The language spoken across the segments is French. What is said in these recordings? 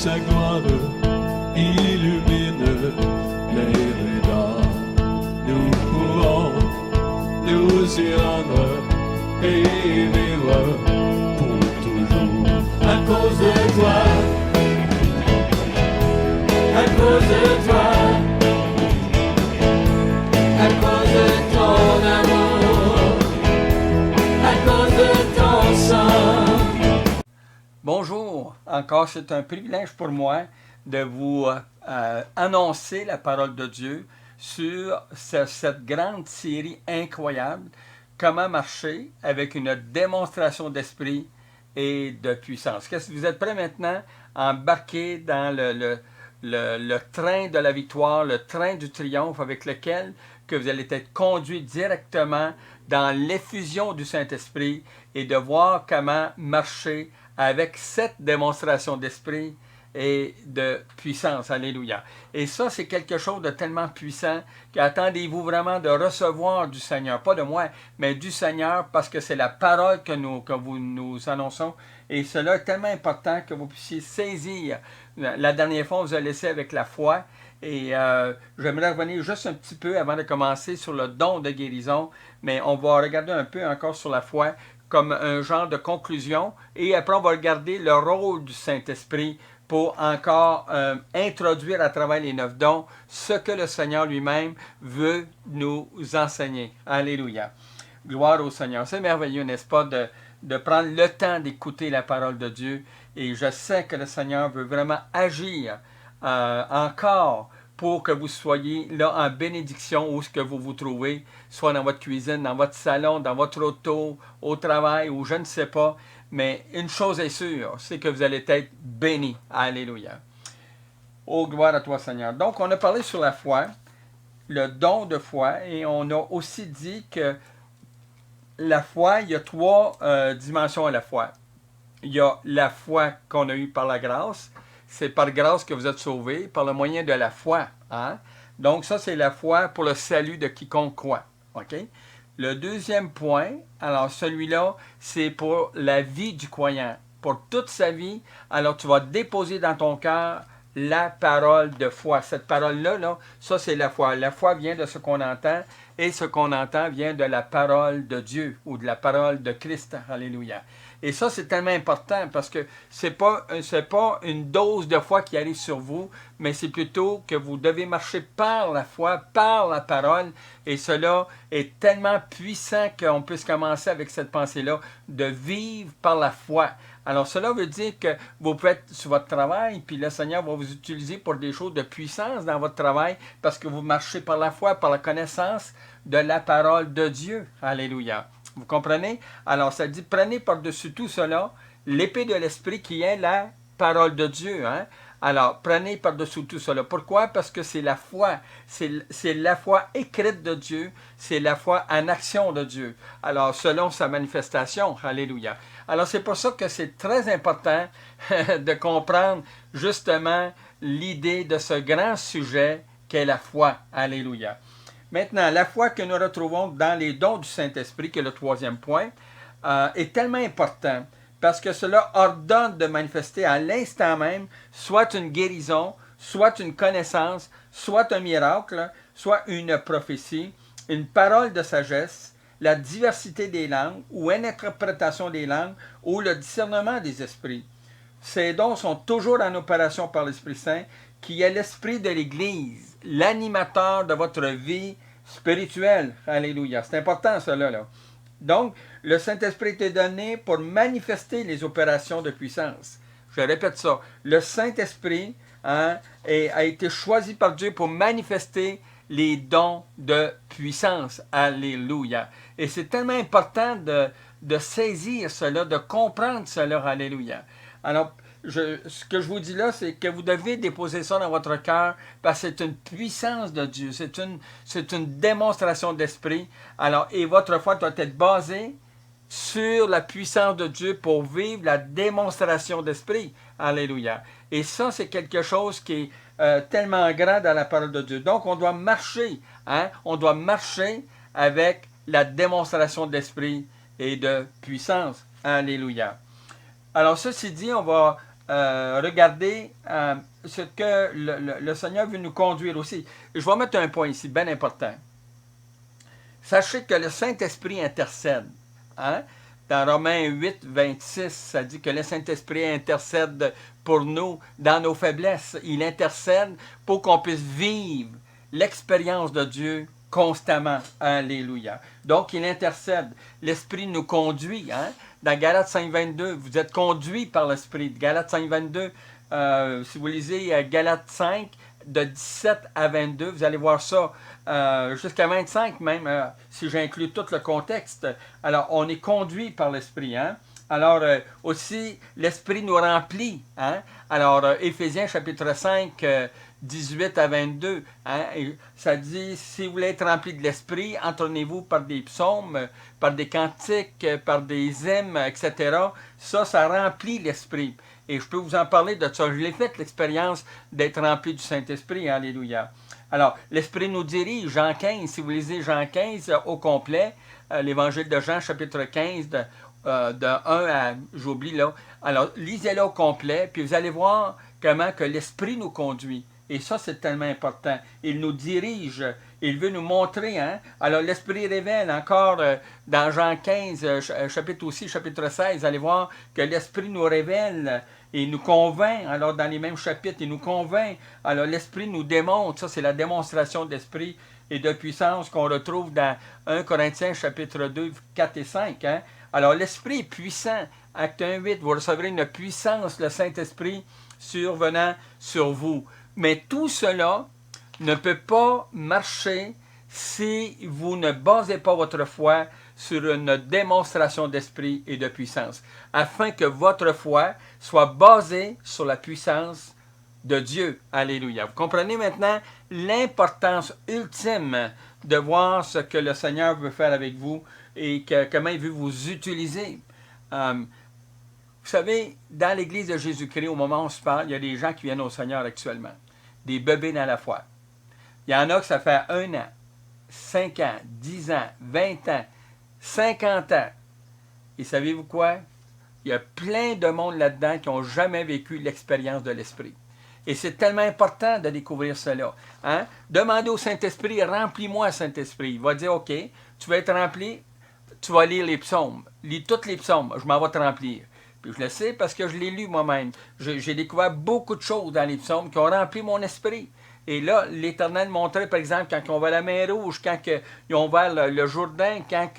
sa gloire illumine les regards. Nous pourrons nous y rendre et vivre pour toujours. À cause de toi, à cause de toi, à cause de ton amour, à cause de ton sang. Bonjour, encore c'est un privilège pour moi de vous annoncer la parole de Dieu sur cette grande série incroyable, comment marcher avec une démonstration d'esprit et de puissance. Qu'est-ce que vous êtes prêts maintenant à embarquer dans le train de la victoire, le train du triomphe avec lequel que vous allez être conduit directement dans l'effusion du Saint-Esprit et de voir comment marcher avec cette démonstration d'esprit et de puissance. Alléluia. Et ça, c'est quelque chose de tellement puissant qu'attendez-vous vraiment de recevoir du Seigneur. Pas de moi, mais du Seigneur, parce que c'est la parole que nous annonçons. Et cela est tellement important que vous puissiez saisir. La dernière fois, on vous a laissé avec la foi. Et j'aimerais revenir juste un petit peu avant de commencer sur le don de guérison. Mais on va regarder un peu encore sur la foi comme un genre de conclusion. Et après, on va regarder le rôle du Saint-Esprit pour encore introduire à travers les 9 dons ce que le Seigneur lui-même veut nous enseigner. Alléluia. Gloire au Seigneur. C'est merveilleux, n'est-ce pas, de prendre le temps d'écouter la parole de Dieu. Et je sais que le Seigneur veut vraiment agir encore pour que vous soyez là en bénédiction où ce que vous vous trouvez, soit dans votre cuisine, dans votre salon, dans votre auto, au travail, ou je ne sais pas. Mais une chose est sûre, c'est que vous allez être bénis. Alléluia. Oh, gloire à toi, Seigneur. Donc, on a parlé sur la foi, le don de foi, et on a aussi dit que la foi, il y a 3 dimensions à la foi. Il y a la foi qu'on a eue par la grâce. C'est par grâce que vous êtes sauvés, par le moyen de la foi. Hein? Donc, ça, c'est la foi pour le salut de quiconque croit. OK? Le deuxième point, alors celui-là, c'est pour la vie du croyant. Pour toute sa vie, alors tu vas déposer dans ton cœur la parole de foi. Cette parole-là, là, ça c'est la foi. La foi vient de ce qu'on entend et ce qu'on entend vient de la parole de Dieu ou de la parole de Christ. Alléluia. Et ça, c'est tellement important parce que c'est pas une dose de foi qui arrive sur vous, mais c'est plutôt que vous devez marcher par la foi, par la parole. Et cela est tellement puissant qu'on puisse commencer avec cette pensée-là, de vivre par la foi. Alors, cela veut dire que vous pouvez être sur votre travail, puis le Seigneur va vous utiliser pour des choses de puissance dans votre travail, parce que vous marchez par la foi, par la connaissance de la parole de Dieu. Alléluia. Vous comprenez? Alors, ça dit, prenez par-dessus tout cela l'épée de l'Esprit qui est la parole de Dieu. Hein? Alors, prenez par-dessus tout cela. Pourquoi? Parce que c'est la foi. C'est la foi écrite de Dieu. C'est la foi en action de Dieu. Alors, selon sa manifestation. Alléluia. Alors, c'est pour ça que c'est très important de comprendre justement l'idée de ce grand sujet qu'est la foi. Alléluia. Maintenant, la foi que nous retrouvons dans les dons du Saint-Esprit, qui est le 3e point, est tellement important parce que cela ordonne de manifester à l'instant même soit une guérison, soit une connaissance, soit un miracle, soit une prophétie, une parole de sagesse, la diversité des langues ou une interprétation des langues ou le discernement des esprits. Ces dons sont toujours en opération par l'Esprit Saint, qui est l'Esprit de l'Église, l'animateur de votre vie spirituelle. Alléluia. C'est important cela, là. Donc, le Saint-Esprit est donné pour manifester les opérations de puissance. Je répète ça. Le Saint-Esprit a été choisi par Dieu pour manifester les dons de puissance. Alléluia. Et c'est tellement important de saisir cela, de comprendre cela. Alléluia. Alors, ce que je vous dis là, c'est que vous devez déposer ça dans votre cœur parce que c'est une puissance de Dieu. C'est une démonstration d'esprit. Alors, et votre foi doit être basée sur la puissance de Dieu pour vivre la démonstration d'esprit. Alléluia. Et ça, c'est quelque chose qui est tellement grand dans la parole de Dieu. Donc, on doit marcher. Hein? On doit marcher avec la démonstration d'esprit et de puissance. Alléluia. Alors, ceci dit, on va regarder ce que le Seigneur veut nous conduire aussi. Je vais mettre un point ici, bien important. Sachez que le Saint-Esprit intercède. Hein? Dans Romains 8, 26, ça dit que le Saint-Esprit intercède pour nous dans nos faiblesses. Il intercède pour qu'on puisse vivre l'expérience de Dieu constamment. Alléluia. Donc, il intercède. L'Esprit nous conduit. Hein? Dans Galates 5, 22, vous êtes conduits par l'Esprit. Galates 5, 22, si vous lisez Galates 5, de 17 à 22, vous allez voir ça, jusqu'à 25 même, si j'inclus tout le contexte. Alors, on est conduit par l'Esprit. Hein? Alors, aussi, l'Esprit nous remplit. Hein? Alors, Éphésiens chapitre 5, 18 à 22, hein? Et ça dit, si vous voulez être rempli de l'Esprit, entraînez-vous par des psaumes, par des cantiques, par des hymnes, etc. Ça remplit l'Esprit. Et je peux vous en parler de ça. Je l'ai fait, l'expérience d'être rempli du Saint-Esprit. Alléluia. Alors, l'Esprit nous dirige. Jean 15, si vous lisez Jean 15 au complet, l'Évangile de Jean, chapitre 15, de 1 à, j'oublie là. Alors, lisez-le au complet, puis vous allez voir comment que l'Esprit nous conduit. Et ça, c'est tellement important. Il nous dirige. Il veut nous montrer. Hein? Alors, l'Esprit révèle encore dans Jean 15, chapitre aussi, chapitre 16, allez voir que l'Esprit nous révèle et nous convainc. Alors, dans les mêmes chapitres, il nous convainc. Alors, l'Esprit nous démontre. Ça, c'est la démonstration d'Esprit et de puissance qu'on retrouve dans 1 Corinthiens, chapitre 2, 4 et 5. Hein? Alors, l'Esprit est puissant. Acte 1, 8, vous recevrez une puissance, le Saint-Esprit, survenant sur vous. Mais tout cela ne peut pas marcher si vous ne basez pas votre foi sur une démonstration d'esprit et de puissance, afin que votre foi soit basée sur la puissance de Dieu. Alléluia. Vous comprenez maintenant l'importance ultime de voir ce que le Seigneur veut faire avec vous et comment il veut vous utiliser. Vous savez, dans l'Église de Jésus-Christ, au moment où on se parle, il y a des gens qui viennent au Seigneur actuellement. Des bébés dans la foi. Il y en a que ça fait 1 an, 5 ans, 10 ans, 20 ans, 50 ans. Et savez-vous quoi? Il y a plein de monde là-dedans qui n'ont jamais vécu l'expérience de l'Esprit. Et c'est tellement important de découvrir cela. Hein? Demandez au Saint-Esprit, remplis-moi, Saint-Esprit. Il va dire, OK, tu vas être rempli, tu vas lire les psaumes. Lis tous les psaumes, je m'en vais te remplir. Puis je le sais parce que je l'ai lu moi-même. J'ai découvert beaucoup de choses dans les psaumes qui ont rempli mon esprit. Et là, l'Éternel montrait, par exemple, quand on va à la mer Rouge, quand ils ont ouvert le Jourdain, quand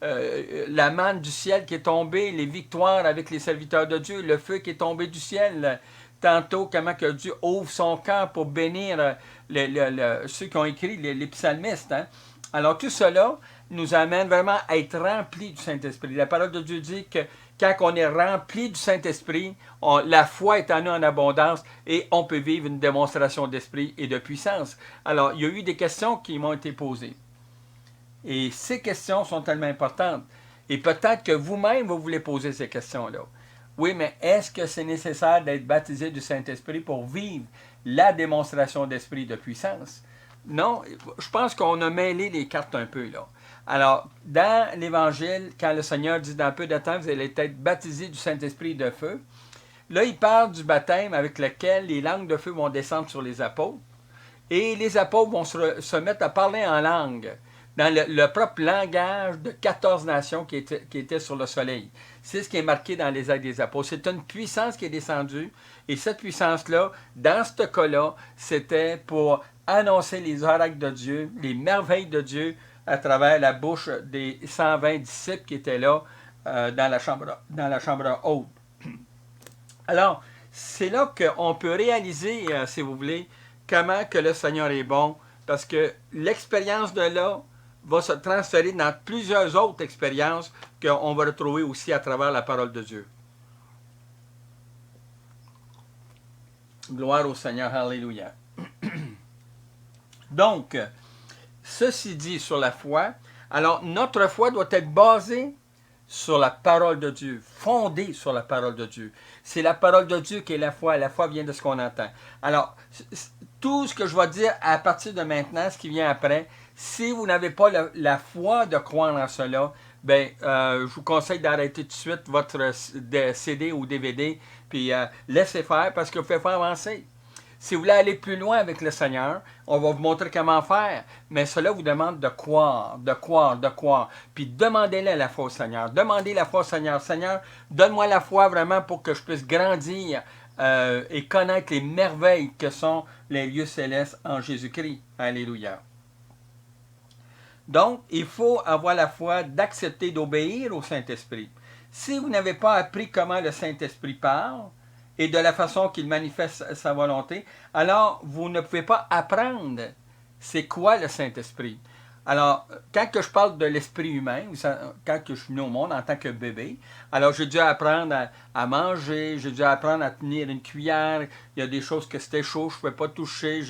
la manne du ciel qui est tombée, les victoires avec les serviteurs de Dieu, le feu qui est tombé du ciel, tantôt comment que Dieu ouvre son cœur pour bénir ceux qui ont écrit les psalmistes. Hein? Alors tout cela nous amène vraiment à être remplis du Saint-Esprit. La parole de Dieu dit que quand on est rempli du Saint-Esprit, la foi est en nous en abondance et on peut vivre une démonstration d'esprit et de puissance. Alors, il y a eu des questions qui m'ont été posées. Et ces questions sont tellement importantes. Et peut-être que vous-même, vous voulez poser ces questions-là. Oui, mais est-ce que c'est nécessaire d'être baptisé du Saint-Esprit pour vivre la démonstration d'esprit et de puissance? Non, je pense qu'on a mêlé les cartes un peu, là. Alors, dans l'Évangile, quand le Seigneur dit dans peu de temps, vous allez être baptisés du Saint-Esprit et de feu, là, il parle du baptême avec lequel les langues de feu vont descendre sur les apôtres. Et les apôtres vont se mettre à parler en langue, dans le propre langage de 14 nations qui étaient sur le soleil. C'est ce qui est marqué dans les Actes des Apôtres. C'est une puissance qui est descendue. Et cette puissance-là, dans ce cas-là, c'était pour annoncer les oracles de Dieu, les merveilles de Dieu, à travers la bouche des 120 disciples qui étaient là dans la chambre haute. Alors, c'est là qu'on peut réaliser, si vous voulez, comment que le Seigneur est bon, parce que l'expérience de là va se transférer dans plusieurs autres expériences qu'on va retrouver aussi à travers la parole de Dieu. Gloire au Seigneur, alléluia. Donc, ceci dit sur la foi, alors notre foi doit être basée sur la parole de Dieu, fondée sur la parole de Dieu. C'est la parole de Dieu qui est la foi vient de ce qu'on entend. Alors, tout ce que je vais dire à partir de maintenant, ce qui vient après, si vous n'avez pas la foi de croire en cela, je vous conseille d'arrêter tout de suite votre CD ou DVD, Puis laissez faire parce que vous faites avancer. Si vous voulez aller plus loin avec le Seigneur, on va vous montrer comment faire. Mais cela vous demande de croire, de croire, de croire. Puis demandez-le la foi au Seigneur. Demandez la foi au Seigneur. Seigneur, donne-moi la foi vraiment pour que je puisse grandir et connaître les merveilles que sont les lieux célestes en Jésus-Christ. Alléluia. Donc, il faut avoir la foi d'accepter d'obéir au Saint-Esprit. Si vous n'avez pas appris comment le Saint-Esprit parle, et de la façon qu'il manifeste sa volonté, alors vous ne pouvez pas apprendre c'est quoi le Saint-Esprit. Alors, quand que je parle de l'esprit humain, quand que je suis venu au monde en tant que bébé, alors j'ai dû apprendre à manger, j'ai dû apprendre à tenir une cuillère, il y a des choses que c'était chaud, je ne pouvais pas toucher,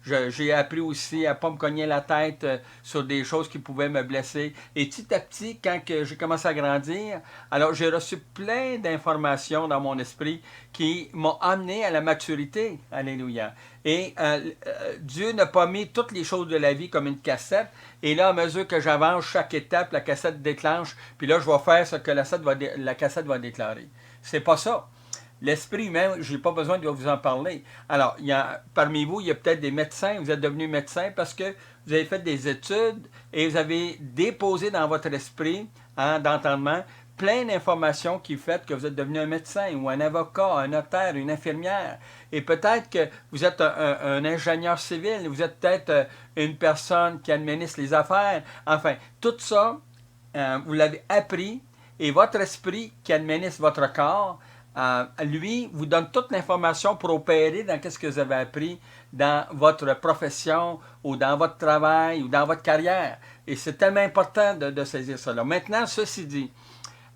j'ai appris aussi à ne pas me cogner la tête sur des choses qui pouvaient me blesser. Et petit à petit, quand que j'ai commencé à grandir, alors j'ai reçu plein d'informations dans mon esprit qui m'ont amené à la maturité. Alléluia. Et Dieu n'a pas mis toutes les choses de la vie comme une cassette. Et là, à mesure que j'avance chaque étape, la cassette déclenche. Puis là, je vais faire ce que la cassette va déclarer. C'est pas ça. L'esprit humain, je n'ai pas besoin de vous en parler. Alors, parmi vous, il y a peut-être des médecins. Vous êtes devenus médecins parce que vous avez fait des études et vous avez déposé dans votre esprit d'entendement plein d'informations qui font que vous êtes devenu un médecin ou un avocat, un notaire, une infirmière. Et peut-être que vous êtes un ingénieur civil, vous êtes peut-être une personne qui administre les affaires. Enfin, tout ça, vous l'avez appris et votre esprit qui administre votre corps, lui, vous donne toute l'information pour opérer dans ce que vous avez appris dans votre profession ou dans votre travail ou dans votre carrière. Et c'est tellement important de saisir cela. Maintenant, ceci dit,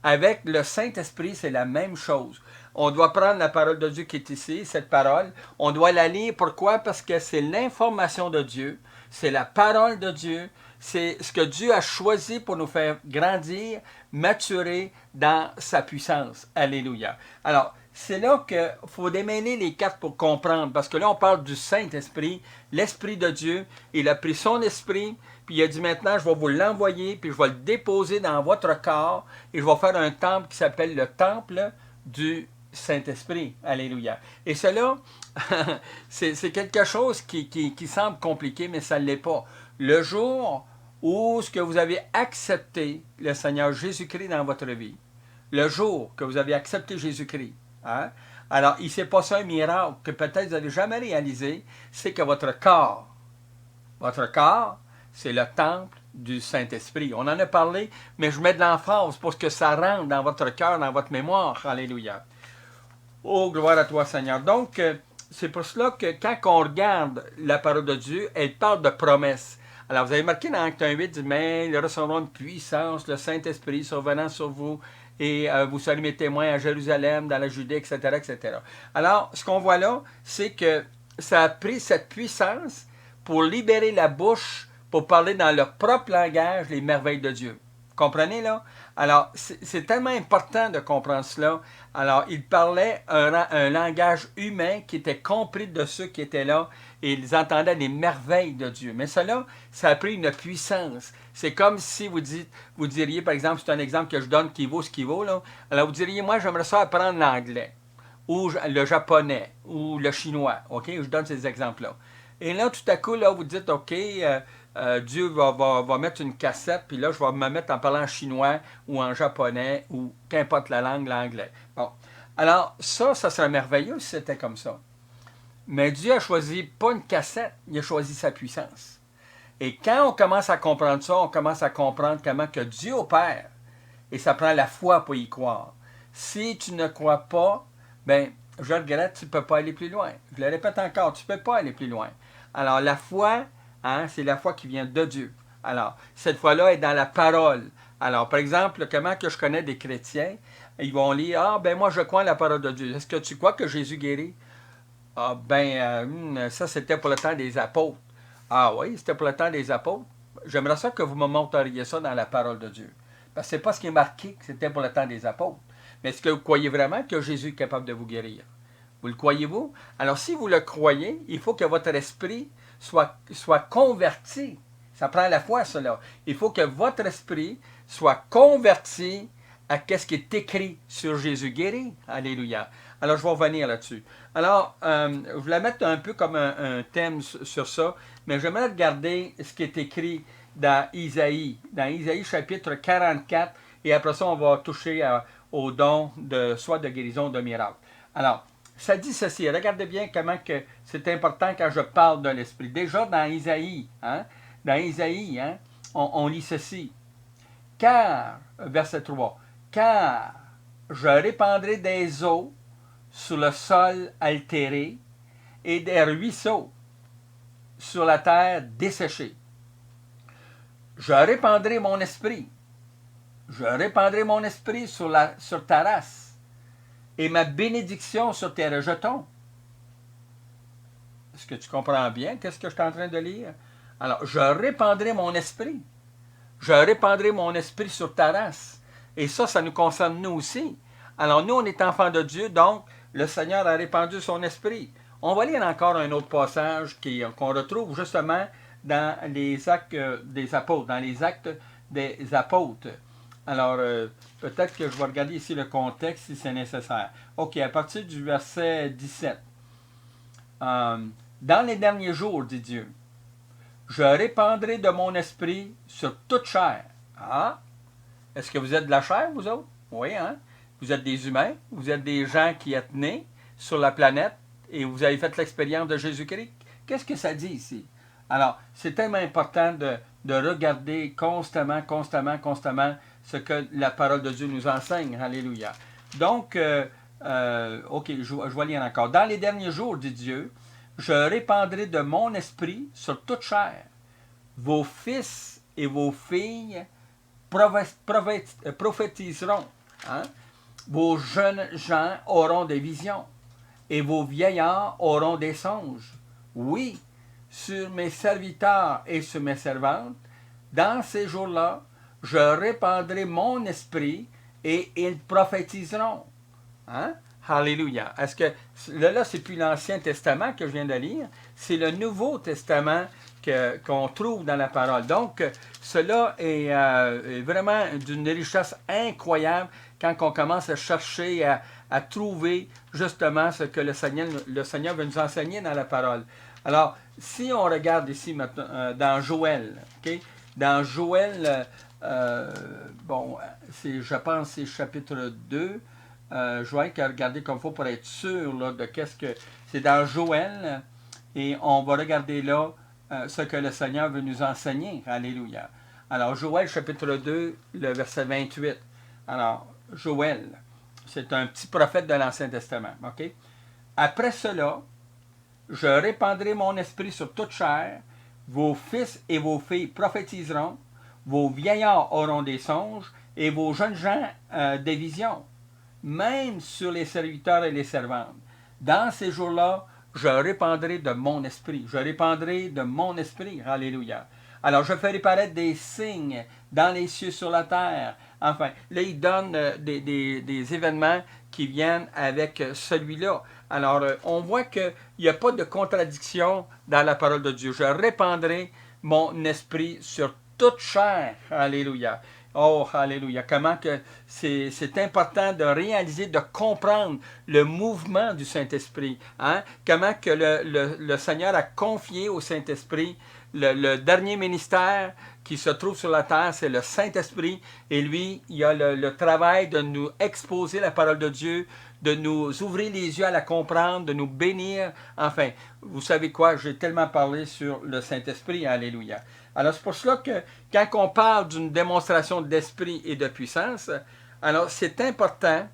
avec le Saint-Esprit, c'est la même chose. On doit prendre la parole de Dieu qui est ici, cette parole. On doit la lire. Pourquoi? Parce que c'est l'information de Dieu. C'est la parole de Dieu. C'est ce que Dieu a choisi pour nous faire grandir, maturer dans sa puissance. Alléluia. Alors, c'est là qu'il faut démêler les cartes pour comprendre. Parce que là, on parle du Saint-Esprit, l'Esprit de Dieu. Il a pris son esprit, puis il a dit maintenant, je vais vous l'envoyer, puis je vais le déposer dans votre corps, et je vais faire un temple qui s'appelle le temple du Saint-Esprit. Alléluia. Et cela, c'est quelque chose qui semble compliqué, mais ça ne l'est pas. Le jour où ce que vous avez accepté le Seigneur Jésus-Christ dans votre vie, le jour que vous avez accepté Jésus-Christ, alors il s'est passé un miracle que peut-être vous n'avez jamais réalisé, c'est que votre corps, c'est le temple du Saint-Esprit. On en a parlé, mais je mets de l'emphase pour que ça rentre dans votre cœur, dans votre mémoire. Alléluia. Oh, gloire à toi, Seigneur. Donc, c'est pour cela que quand on regarde la parole de Dieu, elle parle de promesses. Alors, vous avez marqué dans Acte 1:8, dit, mais ils recevront une puissance, le Saint-Esprit survenant sur vous, et vous serez mes témoins à Jérusalem, dans la Judée, etc., etc. Alors, ce qu'on voit là, c'est que ça a pris cette puissance pour libérer la bouche, pour parler dans leur propre langage les merveilles de Dieu. Comprenez là? Alors, c'est tellement important de comprendre cela. Alors, il parlait un langage humain qui était compris de ceux qui étaient là et ils entendaient les merveilles de Dieu. Mais cela, ça a pris une puissance. C'est comme si vous diriez, par exemple, c'est un exemple que je donne qui vaut ce qui vaut, là. Alors, vous diriez, moi, j'aimerais ça apprendre l'anglais, ou le japonais, ou le chinois. OK? Je donne ces exemples-là. Et là, tout à coup, là, vous dites, OK, Dieu va mettre une cassette, puis là, je vais me mettre en parlant chinois ou en japonais ou qu'importe la langue, l'anglais. Bon. Alors, ça serait merveilleux si c'était comme ça. Mais Dieu a choisi pas une cassette, il a choisi sa puissance. Et quand on commence à comprendre ça, on commence à comprendre comment que Dieu opère. Et ça prend la foi pour y croire. Si tu ne crois pas, ben, je regrette, tu ne peux pas aller plus loin. Je le répète encore, tu ne peux pas aller plus loin. Alors, la foi, c'est la foi qui vient de Dieu. Alors, cette foi-là est dans la parole. Alors, par exemple, comment que je connais des chrétiens, ils vont lire, moi, je crois en la parole de Dieu. Est-ce que tu crois que Jésus guérit? Ça, c'était pour le temps des apôtres. Ah oui, c'était pour le temps des apôtres. J'aimerais ça que vous me montriez ça dans la parole de Dieu. Parce que ce n'est pas ce qui est marqué que c'était pour le temps des apôtres. Mais est-ce que vous croyez vraiment que Jésus est capable de vous guérir? Vous le croyez-vous? Alors, si vous le croyez, il faut que votre esprit soit converti. Ça prend la foi, cela. Il faut que votre esprit soit converti à ce qui est écrit sur Jésus guéri. Alléluia. Alors, je vais revenir là-dessus. Alors, je voulais mettre un peu comme un thème sur ça, mais j'aimerais regarder ce qui est écrit dans Isaïe chapitre 44, et après ça, on va toucher au don de soit de guérison ou de miracle. Alors, ça dit ceci, regardez bien comment que c'est important quand je parle de l'Esprit. Déjà dans Isaïe, on lit ceci. Car, verset 3, car je répandrai des eaux sur le sol altéré et des ruisseaux sur la terre desséchée. Je répandrai mon esprit. Je répandrai mon esprit sur ta race et ma bénédiction sur tes rejetons. Est-ce que tu comprends bien qu'est-ce que je suis en train de lire? Alors, je répandrai mon esprit. Je répandrai mon esprit sur ta race. Et ça nous concerne nous aussi. Alors, nous, on est enfants de Dieu, donc le Seigneur a répandu son esprit. On va lire encore un autre passage qu'on retrouve justement dans les actes des apôtres, Alors, peut-être que je vais regarder ici le contexte si c'est nécessaire. OK, à partir du verset 17. Dans les derniers jours, dit Dieu, je répandrai de mon esprit sur toute chair. Ah? Est-ce que vous êtes de la chair, vous autres? Oui, hein? Vous êtes des humains, vous êtes des gens qui êtes nés sur la planète et vous avez fait l'expérience de Jésus-Christ. Qu'est-ce que ça dit ici? Alors, c'est tellement important de regarder constamment ce que la parole de Dieu nous enseigne. Alléluia. Donc, OK, je vais lire encore. Dans les derniers jours, dit Dieu, je répandrai de mon esprit sur toute chair. Vos fils et vos filles prophétiseront. Hein? Vos jeunes gens auront des visions et vos vieillards auront des songes. Oui, sur mes serviteurs et sur mes servantes, dans ces jours-là, je répandrai mon esprit et ils prophétiseront. Hein? Alléluia. Est-ce que là, c'est plus l'Ancien Testament que je viens de lire, c'est le Nouveau Testament qu'on trouve dans la parole. Donc, cela est vraiment d'une richesse incroyable quand on commence à chercher, à trouver justement ce que le Seigneur veut nous enseigner dans la parole. Alors, si on regarde ici maintenant, dans Joël, okay? Dans Joël, je pense que c'est chapitre 2, je vais regarder comme il faut pour être sûr là, de qu'est-ce que... C'est dans Joël, et on va regarder là ce que le Seigneur veut nous enseigner. Alléluia. Alors, Joël, chapitre 2, le verset 28. Alors, Joël, c'est un petit prophète de l'Ancien Testament. OK? Après cela, je répandrai mon esprit sur toute chair, vos fils et vos filles prophétiseront, vos vieillards auront des songes, et vos jeunes gens des visions, même sur les serviteurs et les servantes. Dans ces jours-là, je répandrai de mon esprit. Je répandrai de mon esprit. Alléluia. Alors, je ferai paraître des signes dans les cieux, sur la terre. Enfin, là, il donne des événements qui viennent avec celui-là. Alors, on voit qu'il n'y a pas de contradiction dans la parole de Dieu. Je répandrai mon esprit sur toute chair. Alléluia. Oh, alléluia. Comment que c'est important de réaliser, de comprendre le mouvement du Saint-Esprit. Hein? Comment que le Seigneur a confié au Saint-Esprit le dernier ministère qui se trouve sur la terre, c'est le Saint-Esprit. Et lui, il a le travail de nous exposer la parole de Dieu, de nous ouvrir les yeux à la comprendre, de nous bénir. Enfin, vous savez quoi, j'ai tellement parlé sur le Saint-Esprit. Alléluia. Alors, c'est pour cela que quand on parle d'une démonstration d'esprit et de puissance, alors c'est important,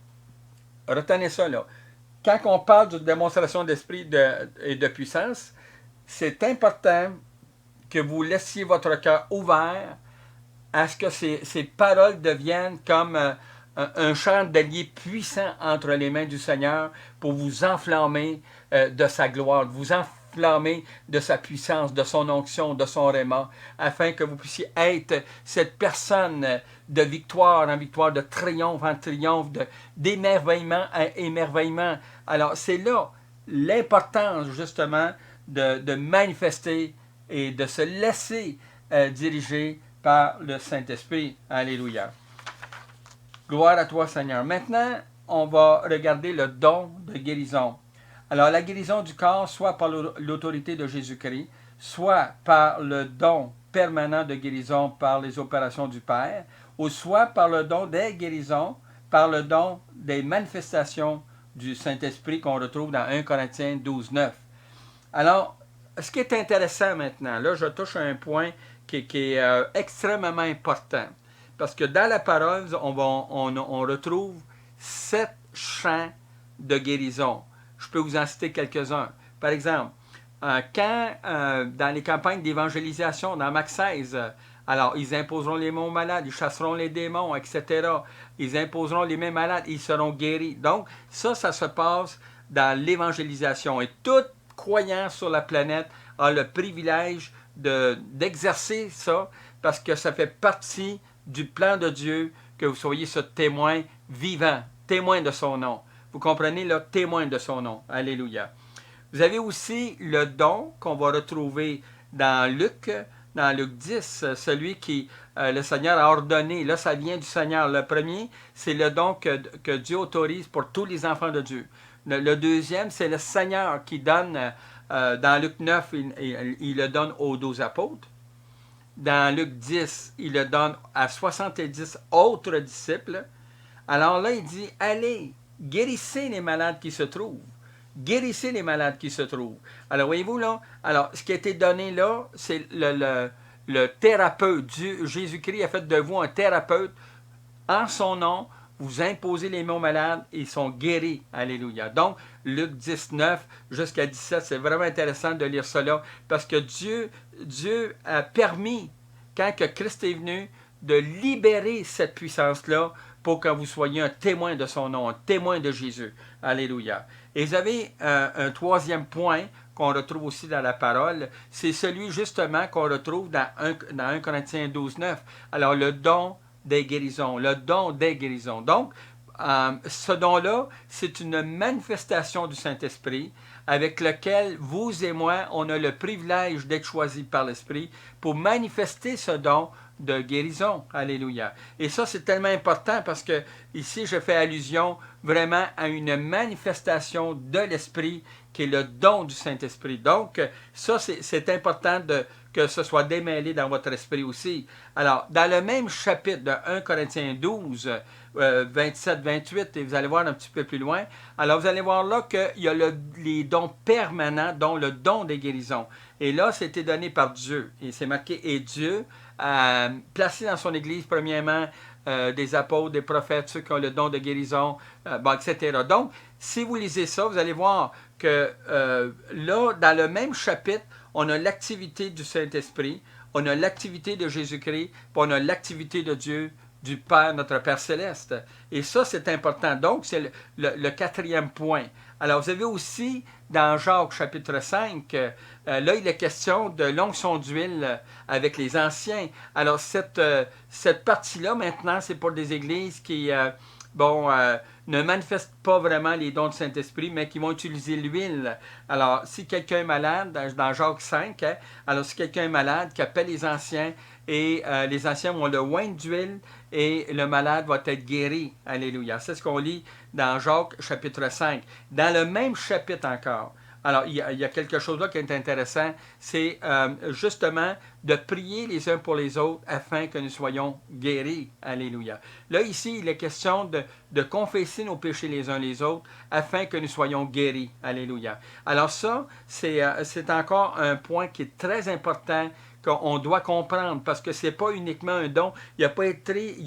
retenez ça là, quand on parle d'une démonstration d'esprit et de puissance, c'est important que vous laissiez votre cœur ouvert à ce que ces paroles deviennent comme un chandelier puissant entre les mains du Seigneur pour vous enflammer de sa gloire, vous enflammer de sa puissance, de son onction, de son réma, afin que vous puissiez être cette personne de victoire en victoire, de triomphe en triomphe, d'émerveillement à émerveillement. Alors, c'est là l'importance, justement, de manifester et de se laisser diriger par le Saint-Esprit. Alléluia. Gloire à toi, Seigneur. Maintenant, on va regarder le don de guérison. Alors, la guérison du corps, soit par l'autorité de Jésus-Christ, soit par le don permanent de guérison par les opérations du Père, ou soit par le don des guérisons, par le don des manifestations du Saint-Esprit qu'on retrouve dans 1 Corinthiens 12, 9. Alors, ce qui est intéressant maintenant, là, je touche à un point qui est extrêmement important. Parce que dans la parole, on retrouve 7 champs de guérison. Je peux vous en citer quelques-uns. Par exemple, dans les campagnes d'évangélisation, dans Marc 16, alors ils imposeront les mains aux malades, ils chasseront les démons, etc. Ils imposeront les mains malades, ils seront guéris. Donc, ça se passe dans l'évangélisation. Et tout croyant sur la planète a le privilège d'exercer ça parce que ça fait partie du plan de Dieu que vous soyez ce témoin vivant, témoin de son nom. Vous comprenez, là, témoin de son nom. Alléluia. Vous avez aussi le don qu'on va retrouver dans Luc 10, celui qui le Seigneur a ordonné. Là, ça vient du Seigneur. Le premier, c'est le don que Dieu autorise pour tous les enfants de Dieu. Le deuxième, c'est le Seigneur qui donne, dans Luc 9, il le donne aux 12 apôtres. Dans Luc 10, il le donne à 70 autres disciples. Alors là, il dit, allez, guérissez les malades qui se trouvent. Guérissez les malades qui se trouvent. Alors, voyez-vous là, alors, ce qui a été donné là, c'est le thérapeute. Jésus-Christ a fait de vous un thérapeute. En son nom, vous imposez les mains aux malades et ils sont guéris. Alléluia. Donc, Luc 19 jusqu'à 17, c'est vraiment intéressant de lire cela parce que Dieu a permis, quand que Christ est venu, de libérer cette puissance-là pour que vous soyez un témoin de son nom, un témoin de Jésus. Alléluia. Et vous avez un troisième point qu'on retrouve aussi dans la parole, c'est celui justement qu'on retrouve dans 1 Corinthiens 12, 9. Alors, le don des guérisons, le don des guérisons. Donc, ce don-là, c'est une manifestation du Saint-Esprit avec lequel vous et moi, on a le privilège d'être choisis par l'Esprit pour manifester ce don de guérison. Alléluia. Et ça, c'est tellement important parce que ici, je fais allusion vraiment à une manifestation de l'Esprit qui est le don du Saint-Esprit. Donc, ça, c'est important que ce soit démêlé dans votre esprit aussi. Alors, dans le même chapitre de 1 Corinthiens 12, 27-28, et vous allez voir un petit peu plus loin, alors vous allez voir là qu'il y a les dons permanents, dont le don des guérisons. Et là, c'était donné par Dieu. Et c'est marqué, et Dieu a placé dans son Église, premièrement, des apôtres, des prophètes, ceux qui ont le don de guérison, etc. Donc, si vous lisez ça, vous allez voir que là, dans le même chapitre, on a l'activité du Saint-Esprit, on a l'activité de Jésus-Christ, puis on a l'activité de Dieu, du Père, notre Père Céleste. Et ça, c'est important. Donc, c'est le quatrième point. Alors, vous avez aussi, dans Jacques chapitre 5, là, il est question de l'onction d'huile avec les anciens. Alors, cette partie-là, maintenant, c'est pour des églises qui, ne manifestent pas vraiment les dons du Saint-Esprit, mais qui vont utiliser l'huile. Alors, si quelqu'un est malade, dans Jacques 5, alors si quelqu'un est malade, qui appelle les anciens, et les anciens vont le oindre d'huile, et le malade va être guéri. Alléluia. C'est ce qu'on lit dans Jacques chapitre 5. Dans le même chapitre encore, alors il y a quelque chose là qui est intéressant, c'est justement de prier les uns pour les autres afin que nous soyons guéris. Alléluia. Là, ici, il est question de confesser nos péchés les uns les autres afin que nous soyons guéris. Alléluia. Alors ça, c'est encore un point qui est très important qu'on doit comprendre, parce que ce n'est pas uniquement un don, il n'a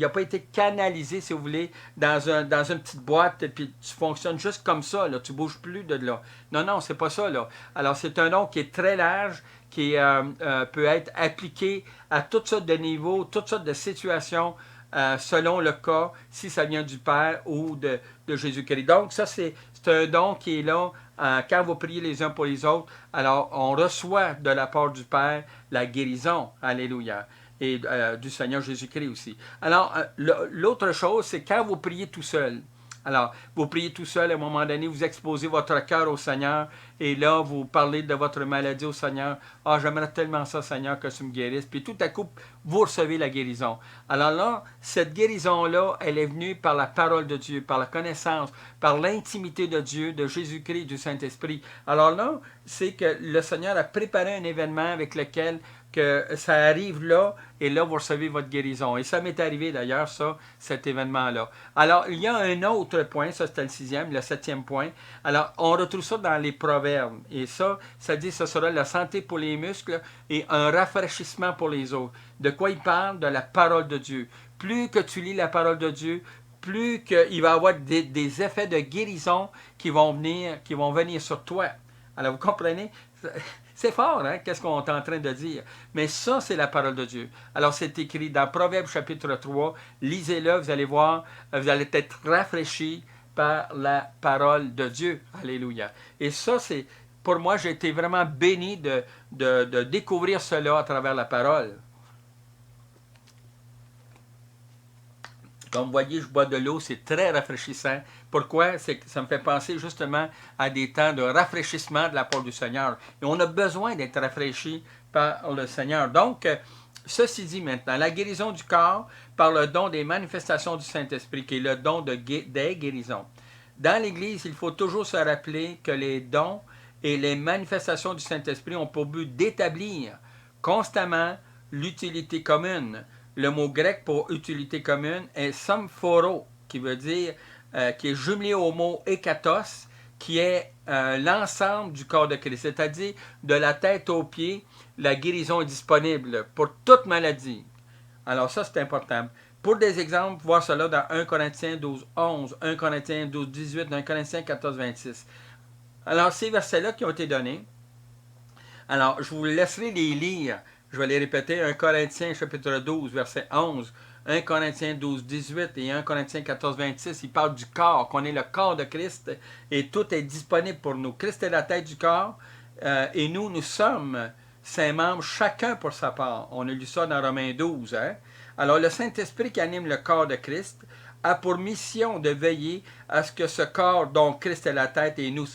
pas été canalisé, si vous voulez, dans une petite boîte, et puis tu fonctionnes juste comme ça, là, tu ne bouges plus de là. Non, c'est pas ça, là. Alors, c'est un don qui est très large, qui peut être appliqué à toutes sortes de niveaux, toutes sortes de situations, selon le cas, si ça vient du Père ou de Jésus-Christ. Donc, ça, c'est un don qui est là. Quand vous priez les uns pour les autres, alors on reçoit de la part du Père la guérison, alléluia, et du Seigneur Jésus-Christ aussi. Alors, l'autre chose, c'est quand vous priez tout seul. Alors, vous priez tout seul, à un moment donné, vous exposez votre cœur au Seigneur, et là, vous parlez de votre maladie au Seigneur. « Ah, j'aimerais tellement ça, Seigneur, que tu me guérisses. » Puis tout à coup, vous recevez la guérison. Alors là, cette guérison-là, elle est venue par la parole de Dieu, par la connaissance, par l'intimité de Dieu, de Jésus-Christ, du Saint-Esprit. Alors là, c'est que le Seigneur a préparé un événement avec lequel que ça arrive là, et là, vous recevez votre guérison. Et ça m'est arrivé d'ailleurs, ça, cet événement-là. Alors, il y a un autre point, ça c'était le 6e, le 7e point. Alors, on retrouve ça dans les Proverbes. Et ça dit, ce sera la santé pour les muscles et un rafraîchissement pour les os. De quoi il parle? De la parole de Dieu. Plus que tu lis la parole de Dieu, plus qu'il va y avoir des effets de guérison qui vont venir sur toi. Alors, vous comprenez? C'est fort, hein, qu'est-ce qu'on est en train de dire. Mais ça, c'est la parole de Dieu. Alors, c'est écrit dans Proverbes chapitre 3. Lisez-le, vous allez voir, vous allez être rafraîchis par la parole de Dieu. Alléluia. Et ça, c'est, pour moi, j'ai été vraiment béni de découvrir cela à travers la parole. Comme vous voyez, je bois de l'eau, c'est très rafraîchissant. Pourquoi? C'est que ça me fait penser justement à des temps de rafraîchissement de la part du Seigneur. Et on a besoin d'être rafraîchi par le Seigneur. Donc, ceci dit maintenant, la guérison du corps par le don des manifestations du Saint-Esprit, qui est le don des guérisons. Dans l'Église, il faut toujours se rappeler que les dons et les manifestations du Saint-Esprit ont pour but d'établir constamment l'utilité commune. Le mot grec pour utilité commune est symphoro, qui veut dire, qui est jumelé au mot ekatos, qui est l'ensemble du corps de Christ, c'est-à-dire de la tête aux pieds, la guérison est disponible pour toute maladie. Alors ça, c'est important. Pour des exemples, voir cela dans 1 Corinthiens 12, 11, 1 Corinthiens 12, 18, 1 Corinthiens 14, 26. Alors, ces versets-là qui ont été donnés, alors, je vous laisserai les lire. Je vais les répéter. 1 Corinthiens chapitre 12, verset 11, 1 Corinthiens 12, 18 et 1 Corinthiens 14, 26. Il parle du corps, qu'on est le corps de Christ et tout est disponible pour nous. Christ est la tête du corps et nous sommes ses membres, chacun pour sa part. On a lu ça dans Romains 12. Hein? Alors, le Saint-Esprit qui anime le corps de Christ a pour mission de veiller à ce que ce corps dont Christ est la tête et nous,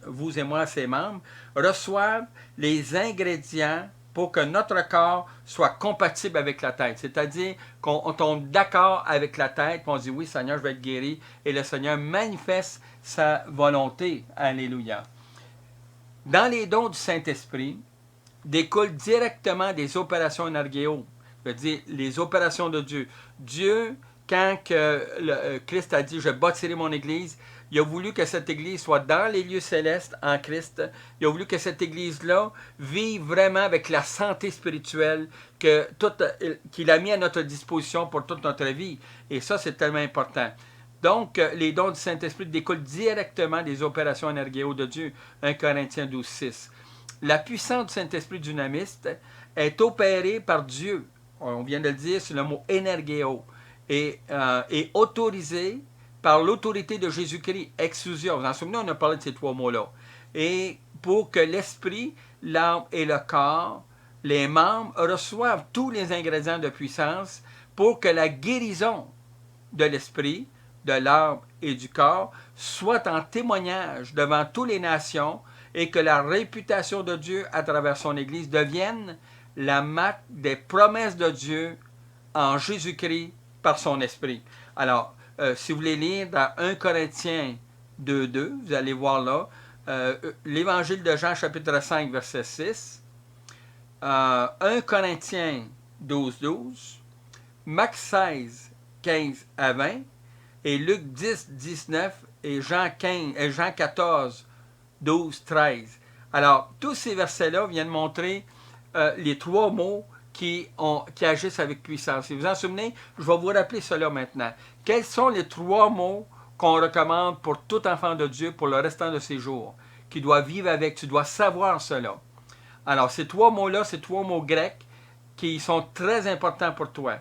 vous et moi, ses membres, reçoivent les ingrédients pour que notre corps soit compatible avec la tête. C'est-à-dire qu'on tombe d'accord avec la tête, puis on dit, oui, Seigneur, je vais être guéri, et le Seigneur manifeste sa volonté. Alléluia. Dans les dons du Saint-Esprit, découlent directement des opérations énergéo, c'est-à-dire les opérations de Dieu. Dieu, quand Christ a dit « Je bâtirai mon Église », il a voulu que cette Église soit dans les lieux célestes en Christ. Il a voulu que cette Église-là vive vraiment avec la santé spirituelle qu'il a mis à notre disposition pour toute notre vie. Et ça, c'est tellement important. Donc, les dons du Saint-Esprit découlent directement des opérations énergéo de Dieu. 1 Corinthiens 12, 6. La puissance du Saint-Esprit dynamiste est opérée par Dieu. On vient de le dire, c'est le mot énergéo. Et autorisée par l'autorité de Jésus-Christ, exousia. Vous en souvenez, on a parlé de ces trois mots-là. Et pour que l'esprit, l'âme et le corps, les membres, reçoivent tous les ingrédients de puissance pour que la guérison de l'esprit, de l'âme et du corps soit en témoignage devant toutes les nations et que la réputation de Dieu à travers son Église devienne la marque des promesses de Dieu en Jésus-Christ par son esprit. Alors, si vous voulez lire dans 1 Corinthiens 2, 2, vous allez voir là, l'Évangile de Jean, chapitre 5, verset 6, 1 Corinthiens 12, 12, Marc 16, 15 à 20, et Luc 10, 19, et Jean 14, 12, 13. Alors, tous ces versets-là viennent montrer les trois mots qui agissent avec puissance. Si vous en souvenez, je vais vous rappeler cela maintenant. Quels sont les trois mots qu'on recommande pour tout enfant de Dieu pour le restant de ses jours, qui doit vivre avec? Tu dois savoir cela. Alors, ces trois mots-là, ces trois mots grecs qui sont très importants pour toi.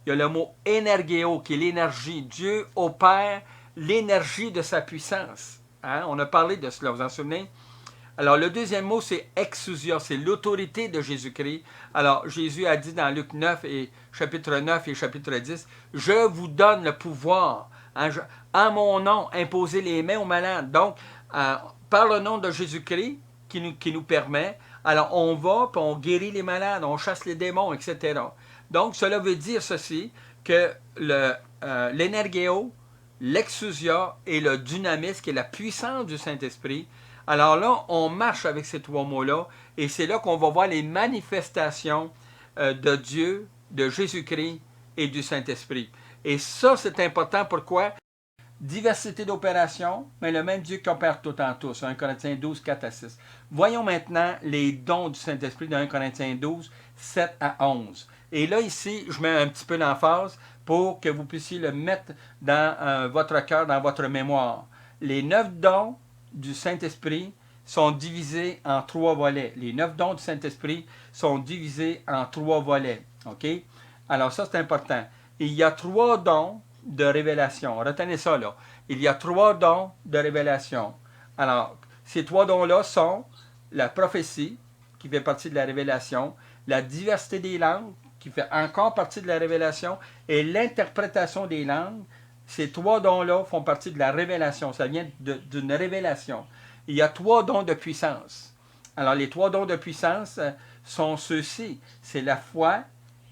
Il y a le mot énergéo, qui est l'énergie. Dieu opère l'énergie de sa puissance. Hein? On a parlé de cela, vous en souvenez? Alors, le deuxième mot, c'est exousia, c'est l'autorité de Jésus-Christ. Alors, Jésus a dit dans Luc 9 et chapitre 9 et chapitre 10, « Je vous donne le pouvoir. » En mon nom, imposer les mains aux malades. Donc, par le nom de Jésus-Christ qui nous permet, alors on va, puis on guérit les malades, on chasse les démons, etc. Donc, cela veut dire ceci, que l'énergéo, l'exousia et le dynamisme, qui est la puissance du Saint-Esprit. Alors là, on marche avec ces trois mots-là, et c'est là qu'on va voir les manifestations de Dieu, de Jésus-Christ et du Saint-Esprit. Et ça, c'est important. Pourquoi? Diversité d'opérations, mais le même Dieu qui opère tout en tous. 1 Corinthiens 12, 4 à 6. Voyons maintenant les dons du Saint-Esprit de 1 Corinthiens 12, 7 à 11. Et là, ici, je mets un petit peu l'emphase pour que vous puissiez le mettre dans votre cœur, dans votre mémoire. Les 9 dons du Saint-Esprit sont divisés en 3 volets. Les 9 dons du Saint-Esprit sont divisés en 3 volets. OK? Alors ça, c'est important. Il y a 3 dons de révélation. Retenez ça, là. Il y a 3 dons de révélation. Alors, ces 3 dons-là sont la prophétie, qui fait partie de la révélation, la diversité des langues, qui fait encore partie de la révélation, et l'interprétation des langues. Ces 3 dons-là font partie de la révélation. Ça vient d'une révélation. Il y a 3 dons de puissance. Alors, les 3 dons de puissance sont ceux-ci. C'est la foi,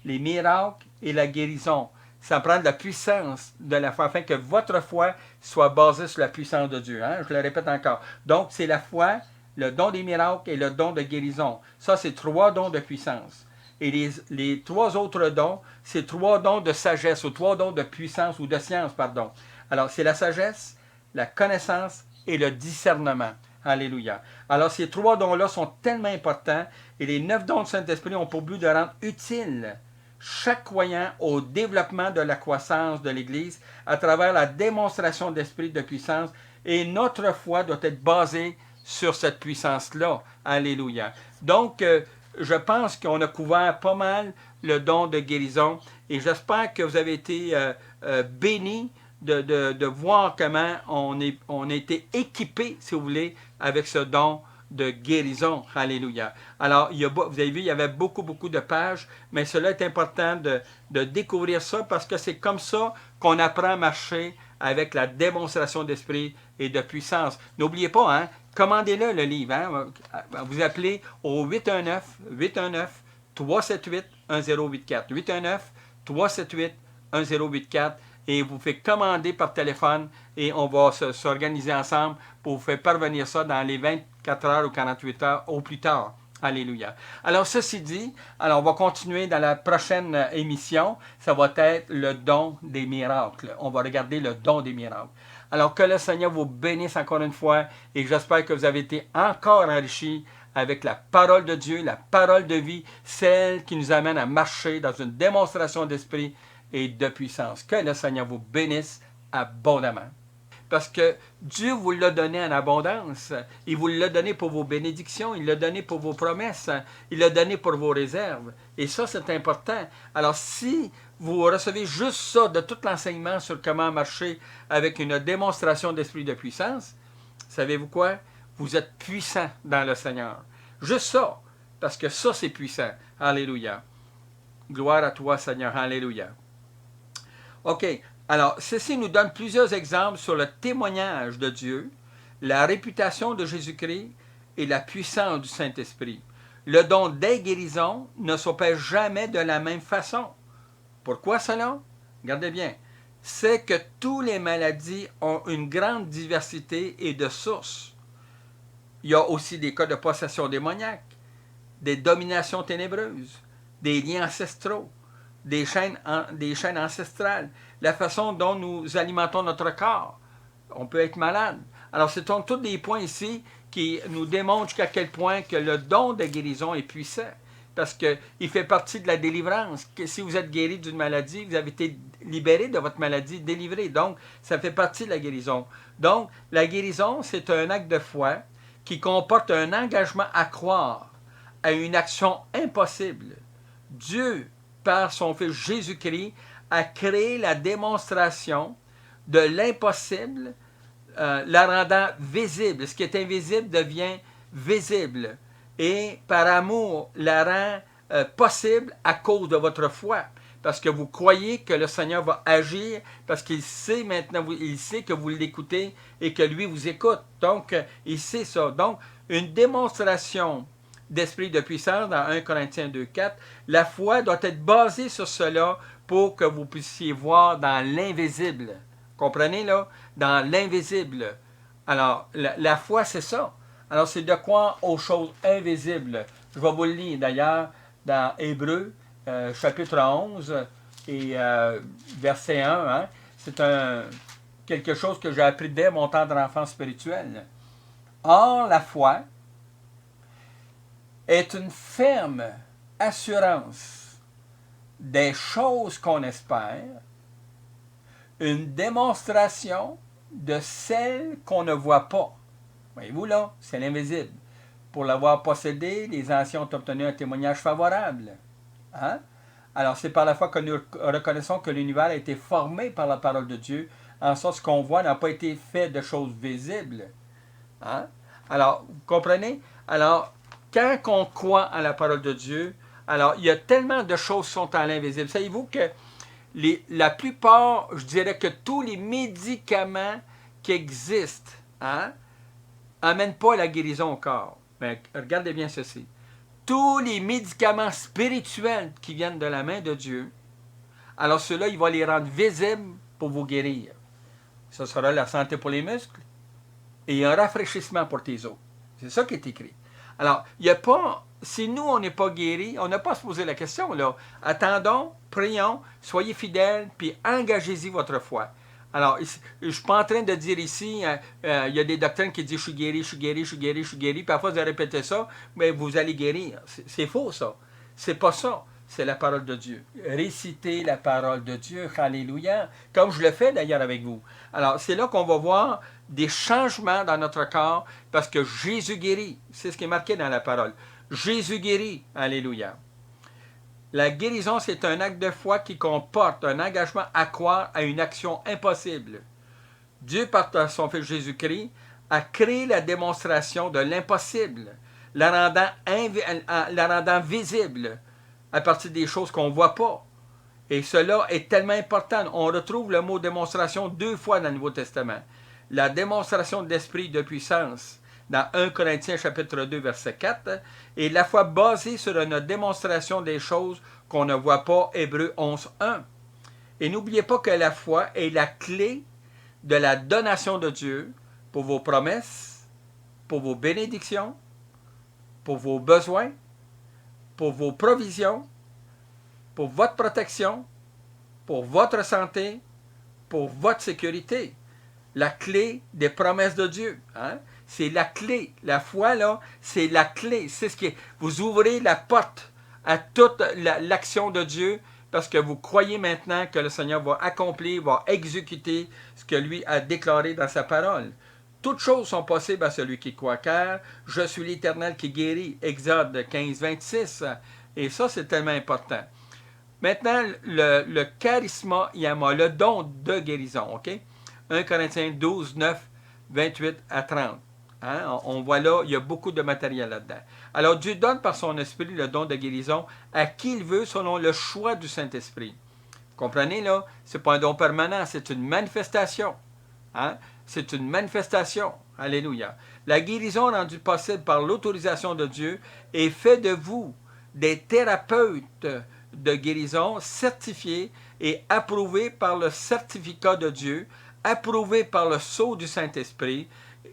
les miracles et la guérison. Ça prend de la puissance de la foi, afin que votre foi soit basée sur la puissance de Dieu. Hein? Je le répète encore. Donc, c'est la foi, le don des miracles et le don de guérison. Ça, c'est 3 dons de puissance. Et les 3 autres dons, c'est 3 dons de sagesse, ou 3 dons de puissance, ou de science, pardon. Alors, c'est la sagesse, la connaissance et le discernement. Alléluia. Alors, ces 3 dons-là sont tellement importants, et les 9 dons du Saint-Esprit ont pour but de rendre utile chaque croyant au développement de la croissance de l'Église à travers la démonstration d'esprit de puissance, et notre foi doit être basée sur cette puissance-là. Alléluia. Donc, je pense qu'on a couvert pas mal le don de guérison, et j'espère que vous avez été bénis de voir comment on a été équipé, si vous voulez, avec ce don de guérison. Alléluia. Alors, vous avez vu, il y avait beaucoup de pages, mais cela est important de découvrir ça, parce que c'est comme ça qu'on apprend à marcher avec la démonstration d'esprit et de puissance. N'oubliez pas, hein, commandez-le, le livre. Hein, vous appelez au 819-378-1084. 819-378-1084. Et vous faites commander par téléphone, et on va s'organiser ensemble pour vous faire parvenir ça dans les 24 heures ou 48 heures au plus tard. Alléluia. Alors, ceci dit, alors on va continuer dans la prochaine émission. Ça va être le don des miracles. On va regarder le don des miracles. Alors, que le Seigneur vous bénisse encore une fois, et j'espère que vous avez été encore enrichis avec la parole de Dieu, la parole de vie, celle qui nous amène à marcher dans une démonstration d'esprit et de puissance. Que le Seigneur vous bénisse abondamment. Parce que Dieu vous l'a donné en abondance. Il vous l'a donné pour vos bénédictions, il l'a donné pour vos promesses, il l'a donné pour vos réserves. Et ça, c'est important. Alors, si vous recevez juste ça de tout l'enseignement sur comment marcher avec une démonstration d'esprit de puissance, savez-vous quoi? Vous êtes puissant dans le Seigneur. Juste ça, parce que ça, c'est puissant. Alléluia. Gloire à toi, Seigneur. Alléluia. OK. Alors, ceci nous donne plusieurs exemples sur le témoignage de Dieu, la réputation de Jésus-Christ et la puissance du Saint-Esprit. Le don des guérisons ne s'opère jamais de la même façon. Pourquoi cela? Regardez bien. C'est que toutes les maladies ont une grande diversité et de sources. Il y a aussi des cas de possession démoniaque, des dominations ténébreuses, des liens ancestraux, des chaînes ancestrales, la façon dont nous alimentons notre corps. On peut être malade. Alors, ce sont tous des points ici qui nous démontrent jusqu'à quel point que le don de guérison est puissant, parce qu'il fait partie de la délivrance. Que si vous êtes guéri d'une maladie, vous avez été libéré de votre maladie, délivré. Donc, ça fait partie de la guérison. Donc, la guérison, c'est un acte de foi qui comporte un engagement à croire à une action impossible. Dieu, par son Fils Jésus-Christ, a créé la démonstration de l'impossible, la rendant visible. Ce qui est invisible devient visible. Et par amour, la rend possible à cause de votre foi. parce que vous croyez que le Seigneur va agir, parce qu'il sait maintenant, il sait que vous l'écoutez et que lui vous écoute. Donc, il sait ça. Donc, une démonstration d'esprit de puissance dans 1 Corinthiens 2,4, la foi doit être basée sur cela pour que vous puissiez voir dans l'invisible. Comprenez là? Dans l'invisible. Alors, la foi, c'est ça. Alors, c'est de croire aux choses invisibles. Je vais vous le lire d'ailleurs dans Hébreux, chapitre 11 et verset 1. Hein? C'est quelque chose que j'ai appris dès mon temps d'enfant spirituel. Or, la foi est une ferme assurance des choses qu'on espère, une démonstration de celles qu'on ne voit pas. Voyez-vous là, c'est l'invisible. Pour l'avoir possédé, les anciens ont obtenu un témoignage favorable. Hein? Alors, c'est par la foi que nous reconnaissons que l'univers a été formé par la parole de Dieu, en sorte que ce qu'on voit n'a pas été fait de choses visibles. Hein? Alors, vous comprenez? Alors, quand on croit à la parole de Dieu, alors, il y a tellement de choses qui sont à l'invisible. Savez-vous que la plupart, je dirais que tous les médicaments qui existent, hein, n'amènent pas la guérison au corps. Mais regardez bien ceci. Tous les médicaments spirituels qui viennent de la main de Dieu, alors ceux-là, il va les rendre visibles pour vous guérir. Ce sera la santé pour les muscles et un rafraîchissement pour tes os. C'est ça qui est écrit. Alors, il n'y a pas, si nous, on n'est pas guéris, on n'a pas à se poser la question, là. Attendons, prions, soyez fidèles, puis engagez-y votre foi. Alors, je ne suis pas en train de dire ici, il y a des doctrines qui disent « je suis guéri, je suis guéri, je suis guéri, je suis guéri », puis à force de répéter ça, mais vous allez guérir. C'est faux, ça. C'est pas ça. C'est la parole de Dieu. Récitez la parole de Dieu, alléluia, comme je le fais d'ailleurs avec vous. Alors, c'est là qu'on va voir des changements dans notre corps, parce que Jésus guérit. C'est ce qui est marqué dans la parole. Jésus guérit, alléluia. La guérison, c'est un acte de foi qui comporte un engagement à croire à une action impossible. Dieu, par son Fils Jésus-Christ, a créé la démonstration de l'impossible, la rendant visible à partir des choses qu'on ne voit pas. Et cela est tellement important. On retrouve le mot démonstration 2 fois dans le Nouveau Testament. La démonstration de l'esprit de puissance dans 1 Corinthiens chapitre 2 verset 4 et la foi basée sur une démonstration des choses qu'on ne voit pas, Hébreux 11, 1. Et n'oubliez pas que la foi est la clé de la donation de Dieu pour vos promesses, pour vos bénédictions, pour vos besoins, pour vos provisions, pour votre protection, pour votre santé, pour votre sécurité. La clé des promesses de Dieu. Hein? C'est la clé. La foi, là, c'est la clé. C'est ce qui est. Vous ouvrez la porte à toute l'action de Dieu parce que vous croyez maintenant que le Seigneur va accomplir, va exécuter ce que lui a déclaré dans sa parole. Toutes choses sont possibles à celui qui croit, car je suis l'Éternel qui guérit. Exode 15, 26. Et ça, c'est tellement important. Maintenant, le charisma yama, le don de guérison, OK? 1 Corinthiens 12, 9, 28 à 30. Hein? On voit là, il y a beaucoup de matériel là-dedans. Alors, Dieu donne par son esprit le don de guérison à qui il veut selon le choix du Saint-Esprit. Vous comprenez là? Ce n'est pas un don permanent, c'est une manifestation. Hein? C'est une manifestation. Alléluia. La guérison rendue possible par l'autorisation de Dieu est fait de vous des thérapeutes de guérison certifiés et approuvés par le certificat de Dieu, approuvés par le sceau du Saint-Esprit,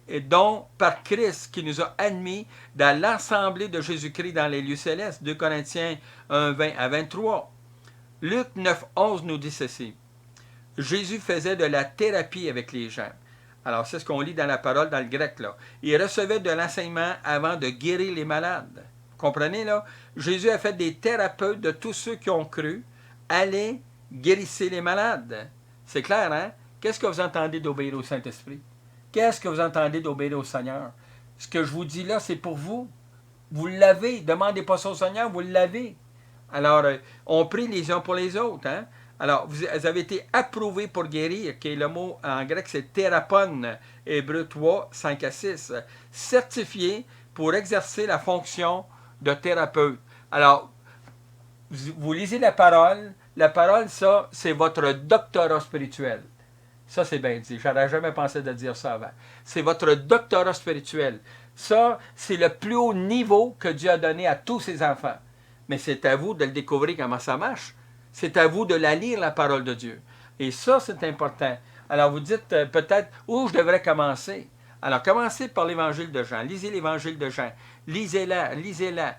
et donc par Christ qui nous a admis dans l'assemblée de Jésus-Christ dans les lieux célestes. 2 Corinthiens 1, 20 à 23. Luc 9, 11 nous dit ceci. Jésus faisait de la thérapie avec les gens. Alors, c'est ce qu'on lit dans la parole, dans le grec, là. Il recevait de l'enseignement avant de guérir les malades. Vous comprenez, là? Jésus a fait des thérapeutes de tous ceux qui ont cru. Allez, guérissez les malades. C'est clair, hein? Qu'est-ce que vous entendez d'obéir au Saint-Esprit? Qu'est-ce que vous entendez d'obéir au Seigneur? Ce que je vous dis là, c'est pour vous. Vous l'avez. Demandez pas ça au Seigneur, vous l'avez. Alors, on prie les uns pour les autres, hein? Alors, vous avez été approuvés pour guérir, qui est le mot en grec, c'est thérapon, Hébreux 3, 5 à 6. Certifié pour exercer la fonction de thérapeute. Alors, vous lisez la parole, la parole, ça, c'est votre doctorat spirituel. Ça, c'est bien dit. J'aurais jamais pensé de dire ça avant. C'est votre doctorat spirituel. Ça, c'est le plus haut niveau que Dieu a donné à tous ses enfants. Mais c'est à vous de le découvrir comment ça marche. C'est à vous de la lire, la parole de Dieu. Et ça, c'est important. Alors, vous dites peut-être où je devrais commencer. Alors, commencez par l'Évangile de Jean. Lisez l'Évangile de Jean. Lisez-la, lisez-la.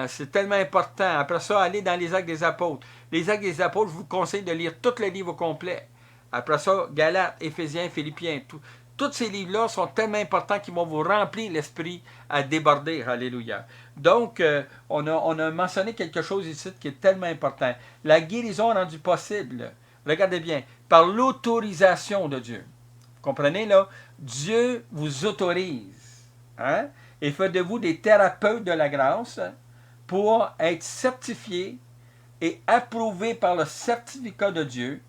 C'est tellement important. Après ça, allez dans les Actes des Apôtres. Les Actes des Apôtres, je vous conseille de lire tous les livres complets. Après ça, Galates, Éphésiens, Philippiens. Tous ces livres-là sont tellement importants qu'ils vont vous remplir l'esprit à déborder. Alléluia. Donc, on a mentionné quelque chose ici qui est tellement important. La guérison rendue possible, regardez bien, par l'autorisation de Dieu. Vous comprenez là? Dieu vous autorise. Hein? Et fait de vous des thérapeutes de la grâce pour être certifiés et approuvés par le certificat de Dieu,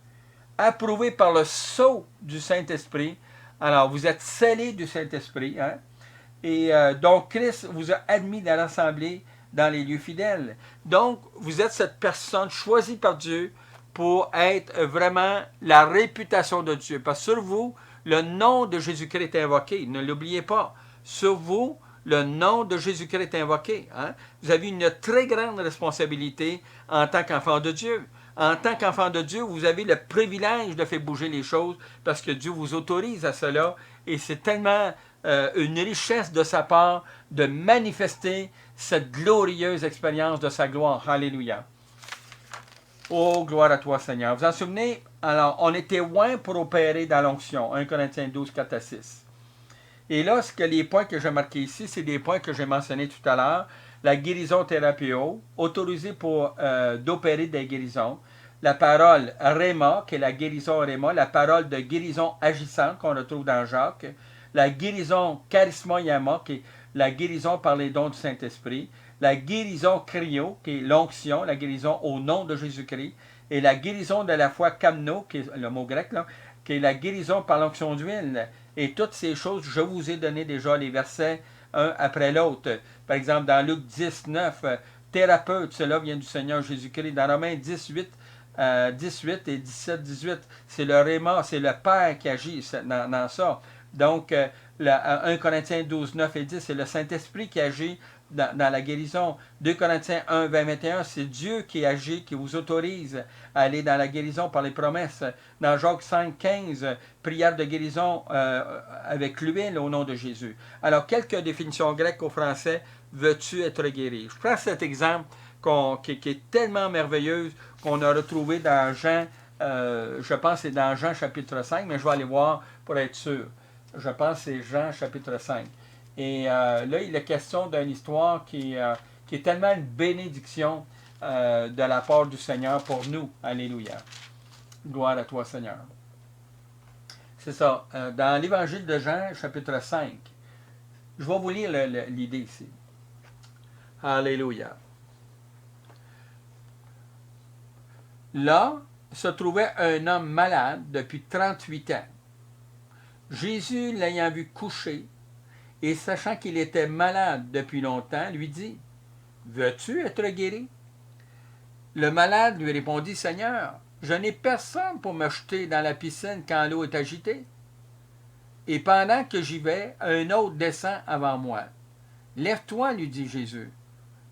approuvés par le sceau du Saint-Esprit. Alors, vous êtes scellés du Saint-Esprit. Hein? Et donc, Christ vous a admis dans l'assemblée, dans les lieux fidèles. Donc, vous êtes cette personne choisie par Dieu pour être vraiment la réputation de Dieu. Parce que sur vous, le nom de Jésus-Christ est invoqué. Ne l'oubliez pas. Sur vous, le nom de Jésus-Christ est invoqué. Hein? Vous avez une très grande responsabilité en tant qu'enfant de Dieu. En tant qu'enfant de Dieu, vous avez le privilège de faire bouger les choses parce que Dieu vous autorise à cela. Et c'est tellement une richesse de sa part de manifester cette glorieuse expérience de sa gloire. Alléluia. Oh, gloire à toi, Seigneur. Vous vous en souvenez? Alors, on était loin pour opérer dans l'onction. 1 Corinthiens 12, 4 à 6. Et là, les points que j'ai marqués ici, c'est des points que j'ai mentionnés tout à l'heure. La guérison thérapio, autorisée pour d'opérer des guérisons. La parole Réma, qui est la guérison Réma. La parole de guérison agissante qu'on retrouve dans Jacques. La guérison charismoyama, qui est la guérison par les dons du Saint-Esprit. La guérison cryo, qui est l'onction, la guérison au nom de Jésus-Christ. Et la guérison de la foi kamno, qui est le mot grec, là, qui est la guérison par l'onction d'huile. Et toutes ces choses, je vous ai donné déjà les versets un après l'autre. Par exemple, dans Luc 10, 9, thérapeute, cela vient du Seigneur Jésus-Christ. Dans Romains 18 et 17, 18, c'est le Réma, c'est le Père qui agit dans ça. Donc, 1 Corinthiens 12, 9 et 10, c'est le Saint-Esprit qui agit dans la guérison. 2 Corinthiens 1, 20, 21, c'est Dieu qui agit, qui vous autorise à aller dans la guérison par les promesses. Dans Jacques 5, 15, prière de guérison avec l'huile au nom de Jésus. Alors, quelques définitions grecques au français. Veux-tu être guéri? Je prends cet exemple qui est tellement merveilleuse qu'on a retrouvé dans Jean, je pense que c'est dans Jean chapitre 5, mais je vais aller voir pour être sûr. Je pense que c'est Jean chapitre 5. Et là, il est question d'une histoire qui est tellement une bénédiction de la part du Seigneur pour nous. Alléluia. Gloire à toi, Seigneur. C'est ça. Dans l'Évangile de Jean, chapitre 5, je vais vous lire l'idée ici. Alléluia. Là se trouvait un homme malade depuis 38 ans. Jésus, l'ayant vu coucher, et sachant qu'il était malade depuis longtemps, lui dit, « Veux-tu être guéri? » Le malade lui répondit, « Seigneur, je n'ai personne pour me jeter dans la piscine quand l'eau est agitée. Et pendant que j'y vais, un autre descend avant moi. Lève-toi, lui dit Jésus,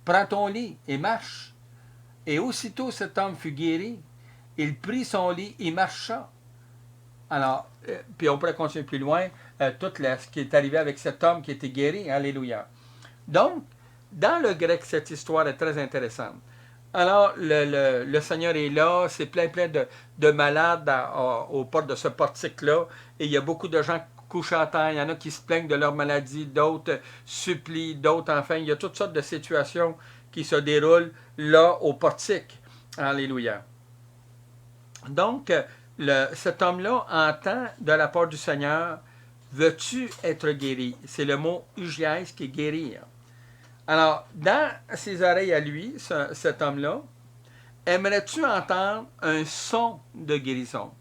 prends ton lit et marche. Et aussitôt cet homme fut guéri, il prit son lit et marcha. » Alors, puis on pourrait continuer plus loin, tout ce qui est arrivé avec cet homme qui était guéri. Alléluia. Donc, dans le grec, cette histoire est très intéressante. Alors, le Seigneur est là, c'est plein de malades aux portes de ce portique-là, et il y a beaucoup de gens couchés à terre, il y en a qui se plaignent de leur maladie, d'autres supplient, d'autres, enfin, il y a toutes sortes de situations qui se déroulent là au portique. Alléluia. Donc, cet homme-là entend de la part du Seigneur, « Veux-tu être guéri? » C'est le mot « ugiès » qui est « guérir ». Alors, dans ses oreilles à lui, cet homme-là, aimerais-tu entendre un son de guérison?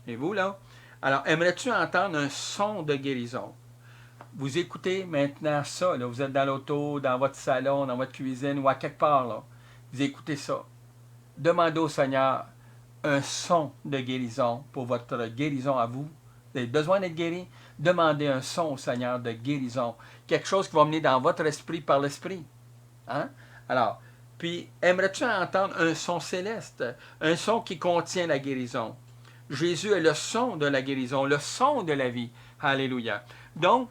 Et vous, là? Alors, aimerais-tu entendre un son de guérison? Vous écoutez maintenant ça, là, vous êtes dans l'auto, dans votre salon, dans votre cuisine ou à quelque part, là. Vous écoutez ça. Demandez au Seigneur, un son de guérison pour votre guérison à vous. Vous avez besoin d'être guéri? Demandez un son au Seigneur de guérison. Quelque chose qui va venir dans votre esprit par l'esprit. Hein? Alors, puis, aimerais-tu entendre un son céleste? Un son qui contient la guérison. Jésus est le son de la guérison, le son de la vie. Alléluia. Donc,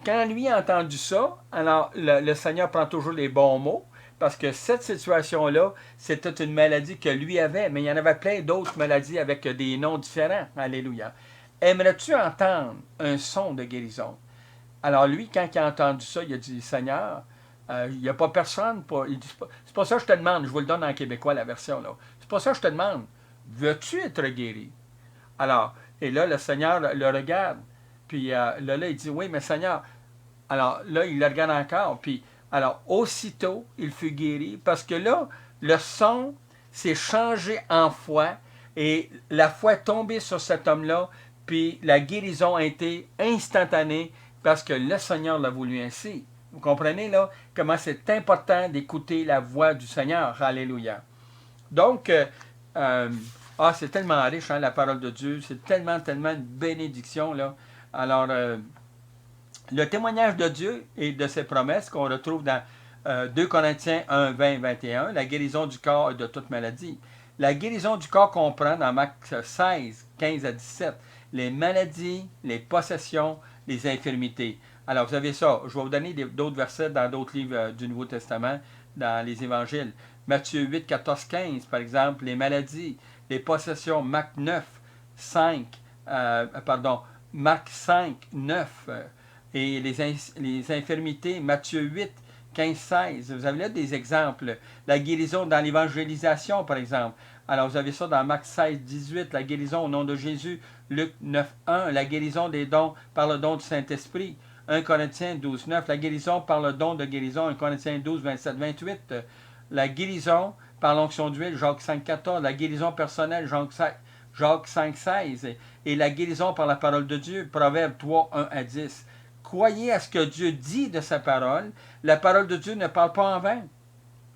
quand lui a entendu ça, alors le Seigneur prend toujours les bons mots, parce que cette situation-là, c'était une maladie que lui avait, mais il y en avait plein d'autres maladies avec des noms différents. Alléluia. Aimerais-tu entendre un son de guérison? Alors lui, quand il a entendu ça, il a dit, Seigneur, il n'y a pas personne pour... Il dit, c'est pas ça que je te demande, je vous le donne en québécois, la version là. C'est pas ça que je te demande. Veux-tu être guéri? Alors, et là, le Seigneur le regarde, puis là, il dit, oui, mais Seigneur, alors là, il le regarde encore, puis alors, aussitôt, il fut guéri, parce que là, le son s'est changé en foi, et la foi est tombée sur cet homme-là, puis la guérison a été instantanée, parce que le Seigneur l'a voulu ainsi. Vous comprenez, là, comment c'est important d'écouter la voix du Seigneur. Alléluia. Donc, c'est tellement riche, hein, la parole de Dieu. C'est tellement, tellement une bénédiction, là. Alors, le témoignage de Dieu et de ses promesses qu'on retrouve dans 2 Corinthiens 1, 20, 21, la guérison du corps et de toute maladie. La guérison du corps comprend dans Marc 16, 15 à 17, les maladies, les possessions, les infirmités. Alors, vous avez ça. Je vais vous donner d'autres versets dans d'autres livres du Nouveau Testament, dans les évangiles. Matthieu 8, 14, 15, par exemple, les maladies, les possessions. Marc 9, 5, Marc 5, 9, et les infirmités. Matthieu 8, 15, 16. Vous avez là des exemples. La guérison dans l'évangélisation, par exemple. Alors, vous avez ça dans Marc 16, 18, la guérison au nom de Jésus. Luc 9, 1, la guérison des dons par le don du Saint-Esprit. 1 Corinthiens 12, 9, la guérison par le don de guérison. 1 Corinthiens 12, 27, 28. La guérison par l'onction d'huile. Jacques 5, 14. La guérison personnelle. Jacques 5, 16. Et la guérison par la parole de Dieu. Proverbe 3, 1 à 10. Croyez à ce que Dieu dit de sa parole. La parole de Dieu ne parle pas en vain.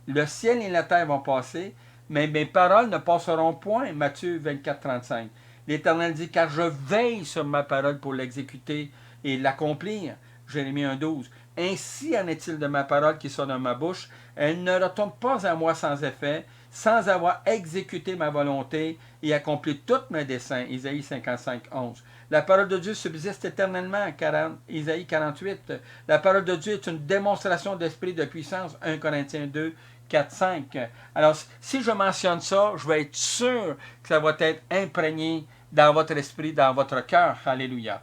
Le ciel et la terre vont passer, mais mes paroles ne passeront point. Matthieu 24, 35. L'Éternel dit, car je veille sur ma parole pour l'exécuter et l'accomplir. Jérémie 1, 12. Ainsi en est-il de ma parole qui sort de ma bouche. Elle ne retourne pas à moi sans effet, sans avoir exécuté ma volonté et accompli tous mes desseins. Isaïe 55, 11. La parole de Dieu subsiste éternellement. Isaïe 48. La parole de Dieu est une démonstration d'esprit de puissance. 1 Corinthiens 2, 4, 5. Alors, si je mentionne ça, je vais être sûr que ça va être imprégné dans votre esprit, dans votre cœur. Alléluia.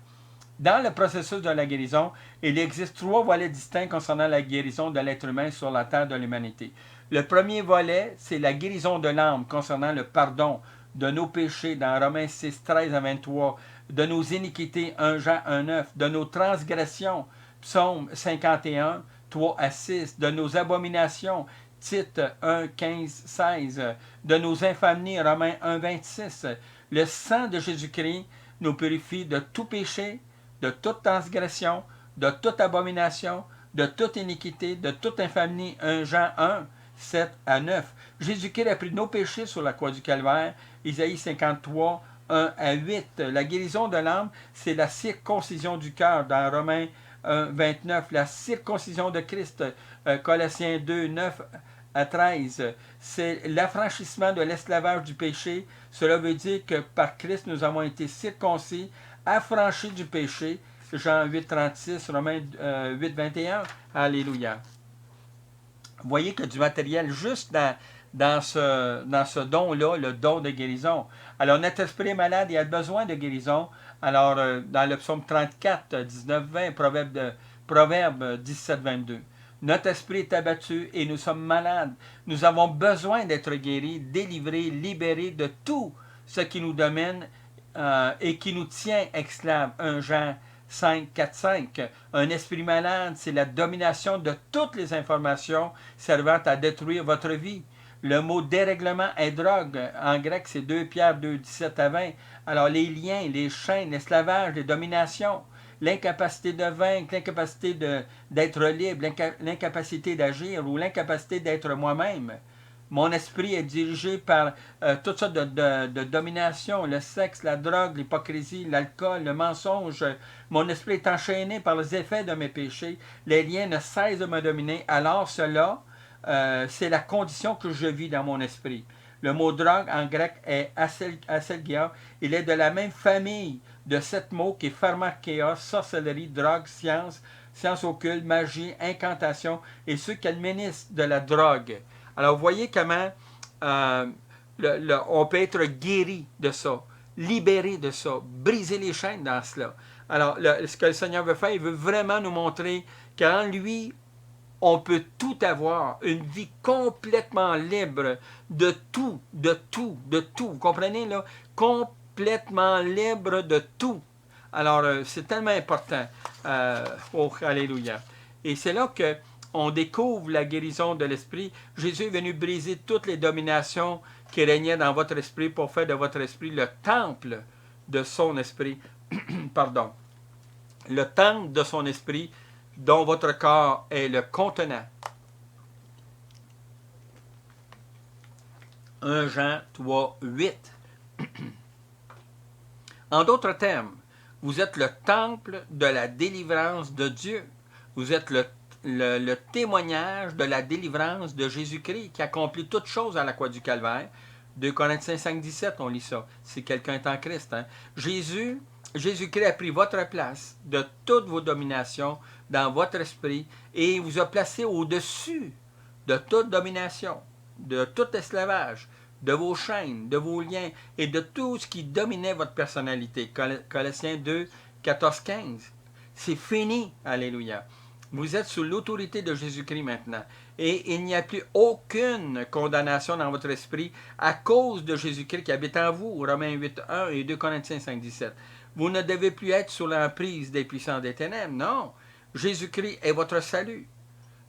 Dans le processus de la guérison, il existe 3 volets distincts concernant la guérison de l'être humain sur la terre de l'humanité. Le premier volet, c'est la guérison de l'âme concernant le pardon de nos péchés dans Romains 6, 13 à 23, de nos iniquités, 1 Jean 1, 9, de nos transgressions, Psaume 51, 3 à 6, de nos abominations, Tite 1, 15, 16, de nos infamies, Romains 1, 26. Le sang de Jésus-Christ nous purifie de tout péché, de toute transgression, de toute abomination, de toute iniquité, de toute infamie. 1 Jean 1, 7 à 9. Jésus-Christ a pris nos péchés sur la croix du Calvaire. Isaïe 53, 1 à 8. La guérison de l'âme, c'est la circoncision du cœur dans Romains 1, 29. La circoncision de Christ, Colossiens 2, 9 à 13. C'est l'affranchissement de l'esclavage du péché. Cela veut dire que par Christ, nous avons été circoncis, affranchis du péché. Jean 8, 36, Romains 8, 21. Alléluia. Vous voyez que du matériel juste dans ce don-là, le don de guérison. Alors, notre esprit est malade et a besoin de guérison. Alors, dans le psaume 34, 19, 20, Proverbe 17, 22. Notre esprit est abattu et nous sommes malades. Nous avons besoin d'être guéris, délivrés, libérés de tout ce qui nous domine et qui nous tient esclaves. 1 Jean 5, 4, 5. Un esprit malade, c'est la domination de toutes les informations servant à détruire votre vie. Le mot dérèglement est drogue. En grec, c'est 2 Pierre 2, 17 à 20. Alors, les liens, les chaînes, l'esclavage, les dominations, l'incapacité de vaincre, l'incapacité d'être libre, l'incapacité d'agir ou l'incapacité d'être moi-même. Mon esprit est dirigé par toutes sortes de domination, le sexe, la drogue, l'hypocrisie, l'alcool, le mensonge. Mon esprit est enchaîné par les effets de mes péchés. Les liens ne cessent de me dominer. Alors cela, c'est la condition que je vis dans mon esprit. Le mot drogue en grec est aselgia. Il est de la même famille de 7 mots qui est pharmakeia, sorcellerie, drogue, science, science occulte, magie, incantation et ceux qui administrent de la drogue. Alors, vous voyez comment on peut être guéri de ça, libéré de ça, briser les chaînes dans cela. Alors, ce que le Seigneur veut faire, il veut vraiment nous montrer qu'en lui, on peut tout avoir, une vie complètement libre de tout, de tout, de tout. Vous comprenez, là? Complètement libre de tout. Alors, c'est tellement important. Oh, alléluia. Et c'est là que on découvre la guérison de l'esprit. Jésus est venu briser toutes les dominations qui régnaient dans votre esprit pour faire de votre esprit le temple de son esprit. Pardon. Le temple de son esprit dont votre corps est le contenant. 1 Jean 3, 8. En d'autres termes, vous êtes le temple de la délivrance de Dieu. Vous êtes le témoignage de la délivrance de Jésus-Christ qui accomplit toutes choses à la croix du Calvaire. 2 Corinthiens 5, 17, on lit ça. Si quelqu'un est en Christ. Hein? Jésus-Christ a pris votre place de toutes vos dominations dans votre esprit et il vous a placé au-dessus de toute domination, de tout esclavage, de vos chaînes, de vos liens et de tout ce qui dominait votre personnalité. Colossiens 2, 14, 15. C'est fini. Alléluia. Vous êtes sous l'autorité de Jésus-Christ maintenant. Et il n'y a plus aucune condamnation dans votre esprit à cause de Jésus-Christ qui habite en vous. Romains 8, 1 et 2 Corinthiens 5, 17. Vous ne devez plus être sous l'emprise des puissances des ténèbres. Non. Jésus-Christ est votre salut.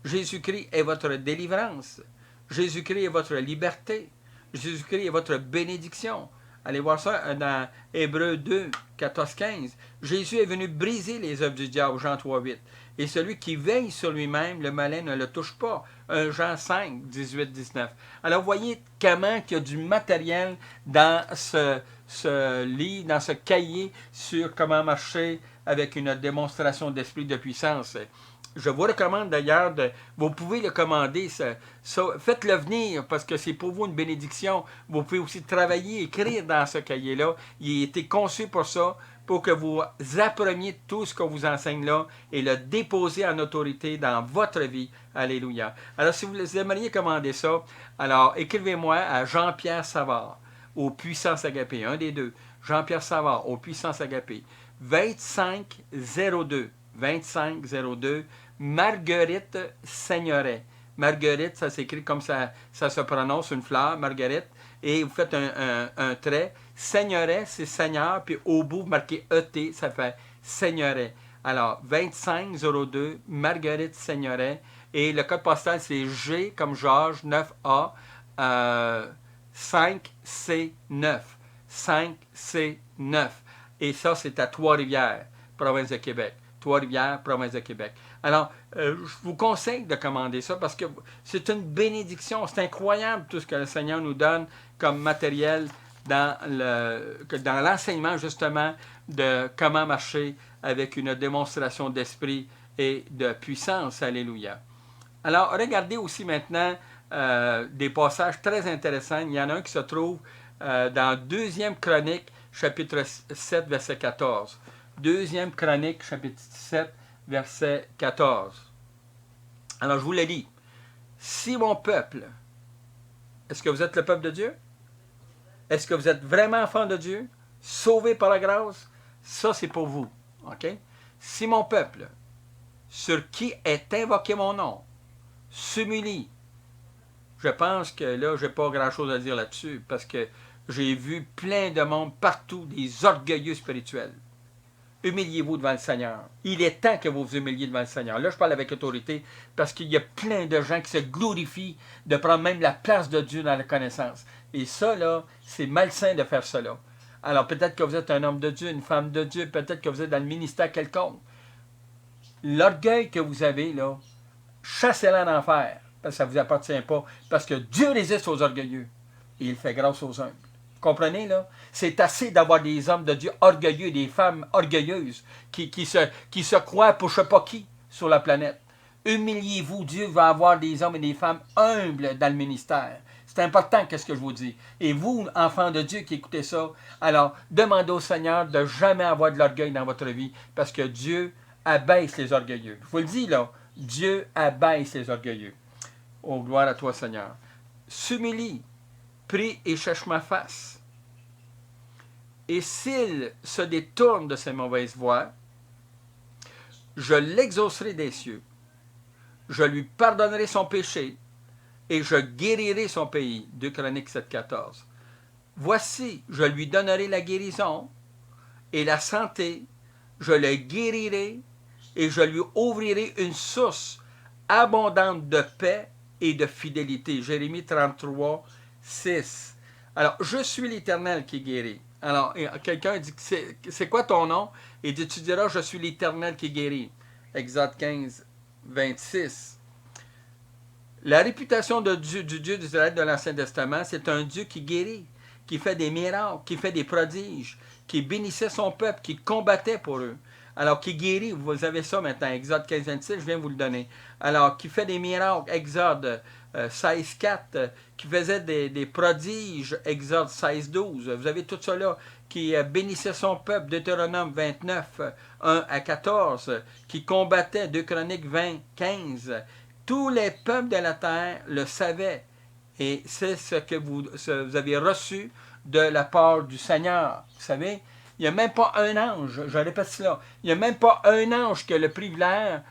Jésus-Christ est votre délivrance. Jésus-Christ est votre liberté. Jésus-Christ est votre bénédiction. Allez voir ça dans Hébreux 2, 14, 15. Jésus est venu briser les œuvres du diable, Jean 3, 8. Et celui qui veille sur lui-même, le malin ne le touche pas. 1 Jean 5, 18, 19. Alors, vous voyez comment il y a du matériel dans ce livre, dans ce cahier sur comment marcher avec une démonstration d'esprit de puissance. Je vous recommande d'ailleurs, vous pouvez le commander, faites-le venir parce que c'est pour vous une bénédiction. Vous pouvez aussi travailler, écrire dans ce cahier-là. Il a été conçu pour ça, pour que vous appreniez tout ce qu'on vous enseigne là et le déposer en autorité dans votre vie. Alléluia. Alors, si vous aimeriez commander ça, alors écrivez-moi à Jean-Pierre Savard, au Puissance Agapé, un des deux. Jean-Pierre Savard, au Puissance Agapé, 2502. 2502, Marguerite Seignoret. Marguerite, ça s'écrit comme ça se prononce, une fleur, Marguerite. Et vous faites un trait. Seignoret, c'est Seigneur, puis au bout, vous marquez ET, ça fait Seignoret. Alors, 2502, Marguerite Seignoret. Et le code postal, c'est G comme Georges, 9A, 5C9. 5C9. Et ça, c'est à Trois-Rivières, province de Québec. Trois-Rivières, province de Québec. Alors, je vous conseille de commander ça parce que c'est une bénédiction. C'est incroyable tout ce que le Seigneur nous donne comme matériel dans l'enseignement, justement, de comment marcher avec une démonstration d'esprit et de puissance. Alléluia. Alors, regardez aussi maintenant des passages très intéressants. Il y en a un qui se trouve dans 2e Chronique, chapitre 7, verset 14. 2e Chronique, chapitre 7, verset 14. Alors, je vous le lis. Si mon peuple, est-ce que vous êtes le peuple de Dieu? Est-ce que vous êtes vraiment enfant de Dieu? Sauvé par la grâce? Ça, c'est pour vous. OK? Si mon peuple, sur qui est invoqué mon nom, s'humilie, je pense que là, je n'ai pas grand-chose à dire là-dessus parce que j'ai vu plein de monde partout, des orgueilleux spirituels. Humiliez-vous devant le Seigneur. Il est temps que vous vous humiliez devant le Seigneur. Là, je parle avec autorité parce qu'il y a plein de gens qui se glorifient de prendre même la place de Dieu dans la connaissance. Et ça, là, c'est malsain de faire cela. Alors, peut-être que vous êtes un homme de Dieu, une femme de Dieu, peut-être que vous êtes dans le ministère quelconque. L'orgueil que vous avez, là, chassez-le en enfer. parce que ça ne vous appartient pas, parce que Dieu résiste aux orgueilleux, et il fait grâce aux humbles. Vous comprenez, là? C'est assez d'avoir des hommes de Dieu orgueilleux, des femmes orgueilleuses, qui se croient pour je ne sais pas qui sur la planète. Humiliez-vous, Dieu va avoir des hommes et des femmes humbles dans le ministère. C'est important, qu'est-ce que je vous dis. Et vous, enfants de Dieu qui écoutez ça, alors demandez au Seigneur de jamais avoir de l'orgueil dans votre vie, parce que Dieu abaisse les orgueilleux. Je vous le dis là, Dieu abaisse les orgueilleux. Oh, gloire à toi, Seigneur. S'humilie, prie et cherche ma face. Et s'il se détourne de ses mauvaises voies, je l'exaucerai des cieux. Je lui pardonnerai son péché et je guérirai son pays. 2 Chroniques 7,14. Voici, je lui donnerai la guérison et la santé, je le guérirai et je lui ouvrirai une source abondante de paix et de fidélité. Jérémie 33, 6. Alors, je suis l'Éternel qui guérit. Alors, quelqu'un dit, c'est quoi ton nom? Et dit, tu diras, je suis l'Éternel qui guérit. Exode 15, 26. La réputation du Dieu d'Israël de l'Ancien Testament, c'est un Dieu qui guérit, qui fait des miracles, qui fait des prodiges, qui bénissait son peuple, qui combattait pour eux. Alors, qui guérit, vous avez ça maintenant, Exode 15, 26, je viens vous le donner. Alors, qui fait des miracles, Exode 16, 4, qui faisait des prodiges, Exode 16, 12. Vous avez tout ça là, qui bénissait son peuple, Deutéronome 29, 1 à 14, qui combattait, 2 Chroniques 20, 15. Tous les peuples de la terre le savaient. Et c'est ce que vous avez reçu de la part du Seigneur. Vous savez, il n'y a même pas un ange, je répète cela, il n'y a même pas un ange qui a le privilège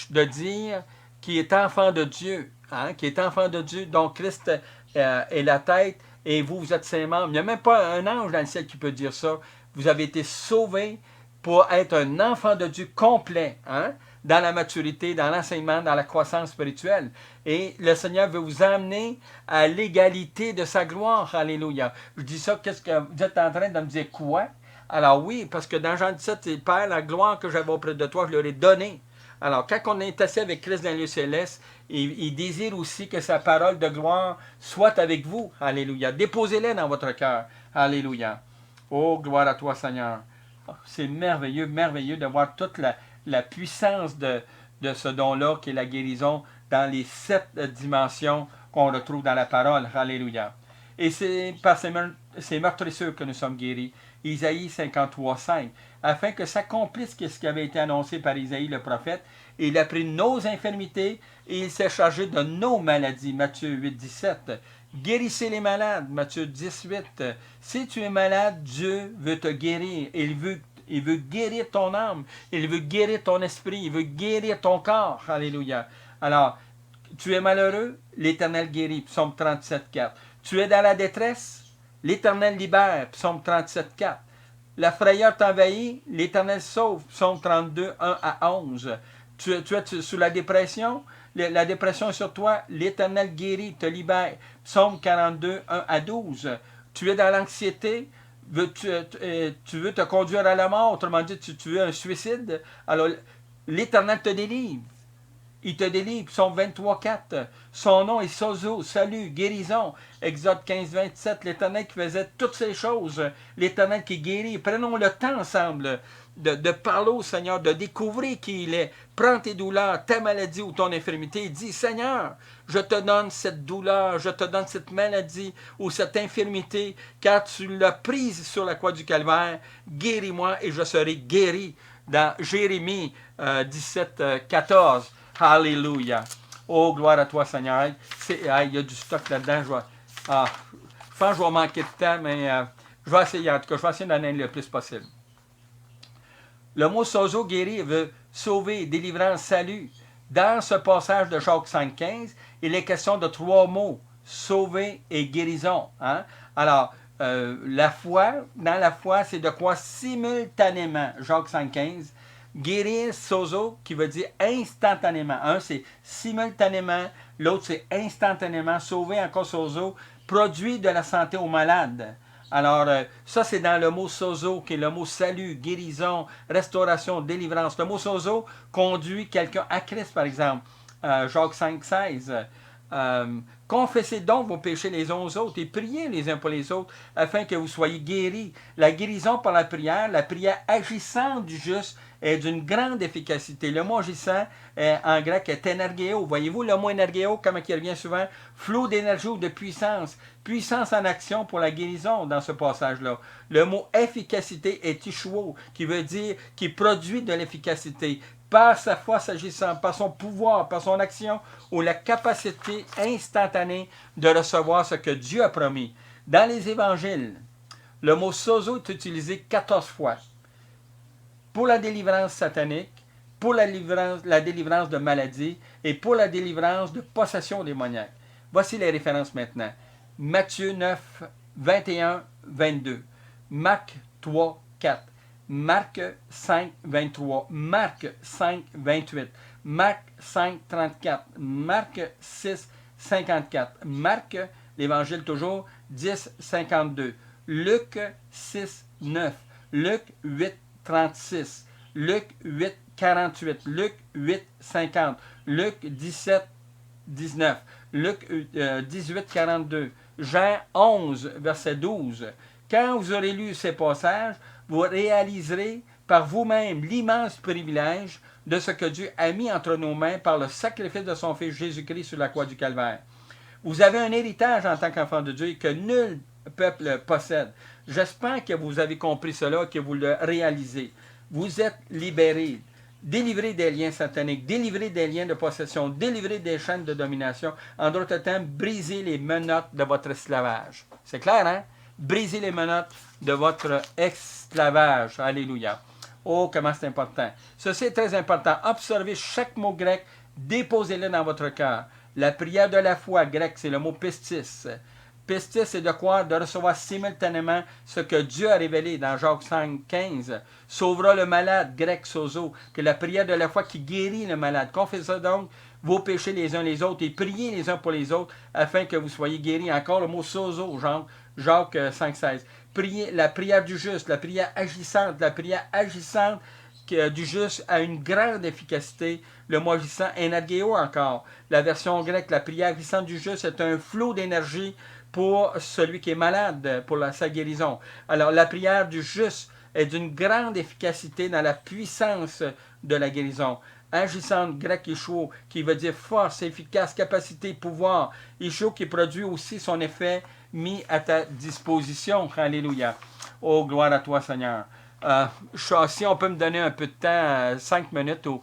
de dire qu'il est enfant de Dieu. Hein, qui est enfant de Dieu, dont Christ est la tête et vous êtes ses membres. Il n'y a même pas un ange dans le ciel qui peut dire ça. Vous avez été sauvés pour être un enfant de Dieu complet. Hein? Dans la maturité, dans l'enseignement, dans la croissance spirituelle. Et le Seigneur veut vous amener à l'égalité de sa gloire. Alléluia. Je dis ça, qu'est-ce que vous êtes en train de me dire quoi? Alors oui, parce que dans Jean 17, c'est Père, la gloire que j'avais auprès de toi, je leur ai donnée. Alors, quand on est assis avec Christ dans le lieu céleste, il désire aussi que sa parole de gloire soit avec vous. Alléluia. Déposez-les dans votre cœur. Alléluia. Oh, gloire à toi, Seigneur. C'est merveilleux, merveilleux de voir toute la puissance de ce don-là, qui est la guérison, dans les 7 dimensions qu'on retrouve dans la parole. Alléluia. Et c'est par ces meurtrissures que nous sommes guéris. Isaïe 53, 5. Afin que s'accomplisse ce qui avait été annoncé par Isaïe le prophète, il a pris nos infirmités et il s'est chargé de nos maladies. Matthieu 8, 17. Guérissez les malades. Matthieu 18. Si tu es malade, Dieu veut te guérir. Il veut guérir ton âme. Il veut guérir ton esprit. Il veut guérir ton corps. Alléluia. Alors, tu es malheureux, l'Éternel guérit. Psaume 37, 4. Tu es dans la détresse, l'Éternel libère. Psaume 37, 4. La frayeur t'envahit, l'Éternel sauve. Psaume 32, 1 à 11. Tu es sous la dépression est sur toi, l'Éternel guérit, te libère. Psaume 42, 1 à 12. Tu es dans l'anxiété, tu veux te conduire à la mort, autrement dit, tu veux un suicide. Alors, l'Éternel te délivre. Il te délivre. Psaume 23, 4. Son nom est Sozo, salut, guérison. Exode 15, 27. L'Éternel qui faisait toutes ces choses. L'Éternel qui guérit. Prenons le temps ensemble de parler au Seigneur, de découvrir qui il est. Prends tes douleurs, ta maladie ou ton infirmité. Dis, Seigneur, je te donne cette douleur, je te donne cette maladie ou cette infirmité, car tu l'as prise sur la croix du Calvaire. Guéris-moi et je serai guéri. Dans Jérémie 17, 14. Alléluia. Oh, gloire à toi, Seigneur. Il y a du stock là-dedans. Je pense que je vais manquer de temps, mais je vais essayer. En tout cas, je vais essayer d'en aller le plus possible. Le mot sozo, guérir, veut sauver, délivrance, salut. Dans ce passage de Jacques 5,15, il est question de 3 mots. Sauver et guérison. Hein? Alors, la foi, dans la foi, c'est de croire simultanément. Jacques 5,15. Guérir, sozo, qui veut dire instantanément. Un, c'est simultanément. L'autre, c'est instantanément. Sauver, encore sozo, produit de la santé aux malades. Alors, ça, c'est dans le mot sozo, qui est le mot salut, guérison, restauration, délivrance. Le mot sozo conduit quelqu'un à Christ, par exemple. Jacques 5, 16. Confessez donc vos péchés les uns aux autres et priez les uns pour les autres afin que vous soyez guéris. La guérison par la prière agissante du juste est d'une grande efficacité. Le mot agissant en grec est énergéo. Voyez-vous le mot énergéo, comment il revient souvent? Flot d'énergie ou de puissance. Puissance en action pour la guérison dans ce passage-là. Le mot efficacité est tishuo, qui veut dire qui produit de l'efficacité par sa force agissante, par son pouvoir, par son action, ou la capacité instantanée de recevoir ce que Dieu a promis. Dans les évangiles, le mot sozo est utilisé 14 fois. Pour la délivrance satanique, pour la délivrance de maladie et pour la délivrance de possession démoniaque. Voici les références maintenant. Matthieu 9, 21, 22. Marc 3, 4. Marc 5, 23, Marc 5, 28, Marc 5, 34, Marc 6, 54, Marc, l'Évangile toujours, 10, 52, Luc 6, 9, Luc 8, 36, Luc 8, 48, Luc 8, 50, Luc 17, 19, Luc 18, 42, Jean 11, verset 12. Quand vous aurez lu ces passages, vous réaliserez par vous-même l'immense privilège de ce que Dieu a mis entre nos mains par le sacrifice de son Fils Jésus-Christ sur la croix du Calvaire. Vous avez un héritage en tant qu'enfant de Dieu et que nul peuple possède. J'espère que vous avez compris cela, que vous le réalisez. Vous êtes libérés, délivrés des liens sataniques, délivrés des liens de possession, délivrés des chaînes de domination. En d'autres termes, brisez les menottes de votre esclavage. C'est clair, hein? Brisez les menottes de votre esclavage. Alléluia. Oh, comment c'est important. Ceci est très important. Observez chaque mot grec, déposez-le dans votre cœur. La prière de la foi, grec, c'est le mot pistis. Pistis, c'est de croire, de recevoir simultanément ce que Dieu a révélé dans Jacques 5, 15. Sauvera le malade, grec, sozo, que la prière de la foi qui guérit le malade. Confessez donc vos péchés les uns les autres et priez les uns pour les autres afin que vous soyez guéris. Encore le mot sozo, Jacques 5, 16. Priez, la prière du juste, la prière agissante du juste a une grande efficacité. Le mot agissant, énergéo encore. La version grecque, la prière agissante du juste est un flot d'énergie pour celui qui est malade, pour sa guérison. Alors, la prière du juste est d'une grande efficacité dans la puissance de la guérison. Agissante, grec Yeshua, qui veut dire force, efficace, capacité, pouvoir. Yeshua qui produit aussi son effet mis à ta disposition. Alléluia. Oh, gloire à toi, Seigneur. Si on peut me donner un peu de temps, 5 minutes ou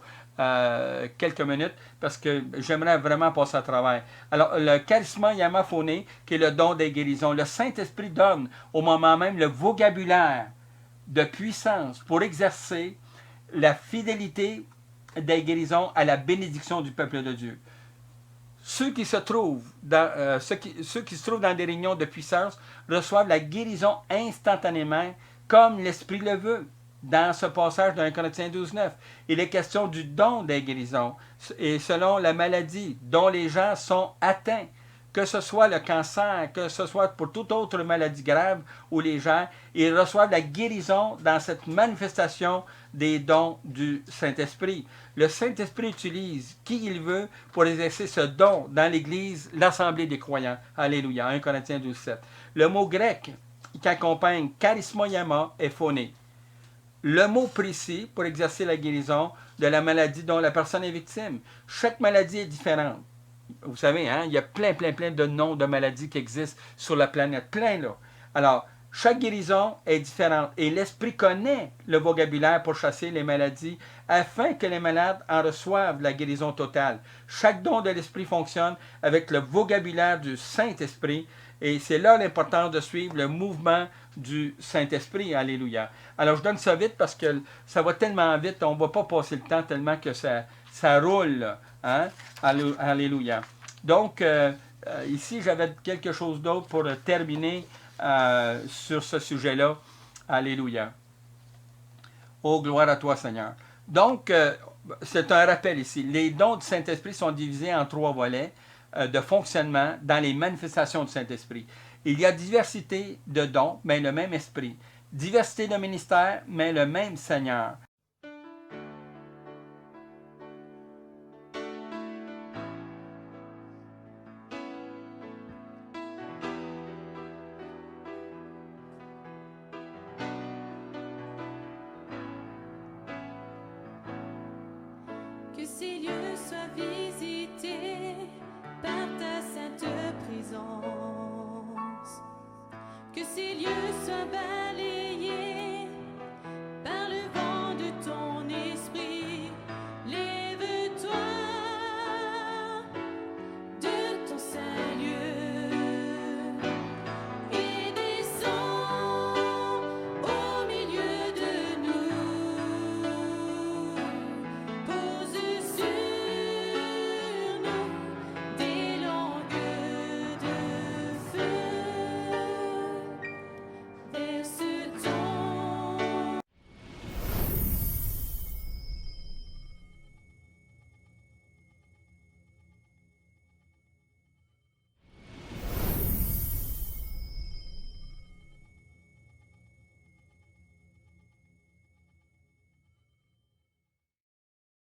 quelques minutes, parce que j'aimerais vraiment passer à travers. Alors, le charisma yamaphoné, qui est le don des guérisons, le Saint-Esprit donne au moment même le vocabulaire de puissance pour exercer la fidélité des guérisons à la bénédiction du peuple de Dieu. Ceux qui se trouvent dans des réunions de puissance reçoivent la guérison instantanément comme l'Esprit le veut. Dans ce passage de 1 Corinthiens 12, 9, il est question du don des guérisons et selon la maladie dont les gens sont atteints, que ce soit le cancer, que ce soit pour toute autre maladie grave où les gens, ils reçoivent la guérison dans cette manifestation des dons du Saint-Esprit. Le Saint-Esprit utilise qui il veut pour exercer ce don dans l'Église, l'Assemblée des croyants. Alléluia. 1 Corinthiens 12, 7. Le mot grec qui accompagne charismoyama est phoné. Le mot précis pour exercer la guérison de la maladie dont la personne est victime. Chaque maladie est différente. Vous savez, hein, il y a plein de noms de maladies qui existent sur la planète. Plein, là. Alors, chaque guérison est différente et l'Esprit connaît le vocabulaire pour chasser les maladies afin que les malades en reçoivent la guérison totale. Chaque don de l'Esprit fonctionne avec le vocabulaire du Saint-Esprit et c'est là l'importance de suivre le mouvement du Saint-Esprit. Alléluia. Alors, je donne ça vite parce que ça va tellement vite, on ne va pas passer le temps tellement que ça roule. Hein? Alléluia. Donc, ici, j'avais quelque chose d'autre pour terminer sur ce sujet-là. Alléluia. Oh, gloire à toi, Seigneur. Donc, c'est un rappel ici. Les dons du Saint-Esprit sont divisés en 3 volets de fonctionnement dans les manifestations du Saint-Esprit. Il y a diversité de dons, mais le même esprit. Diversité de ministères, mais le même Seigneur. ces lieux soient visités par ta sainte présence. Que ces lieux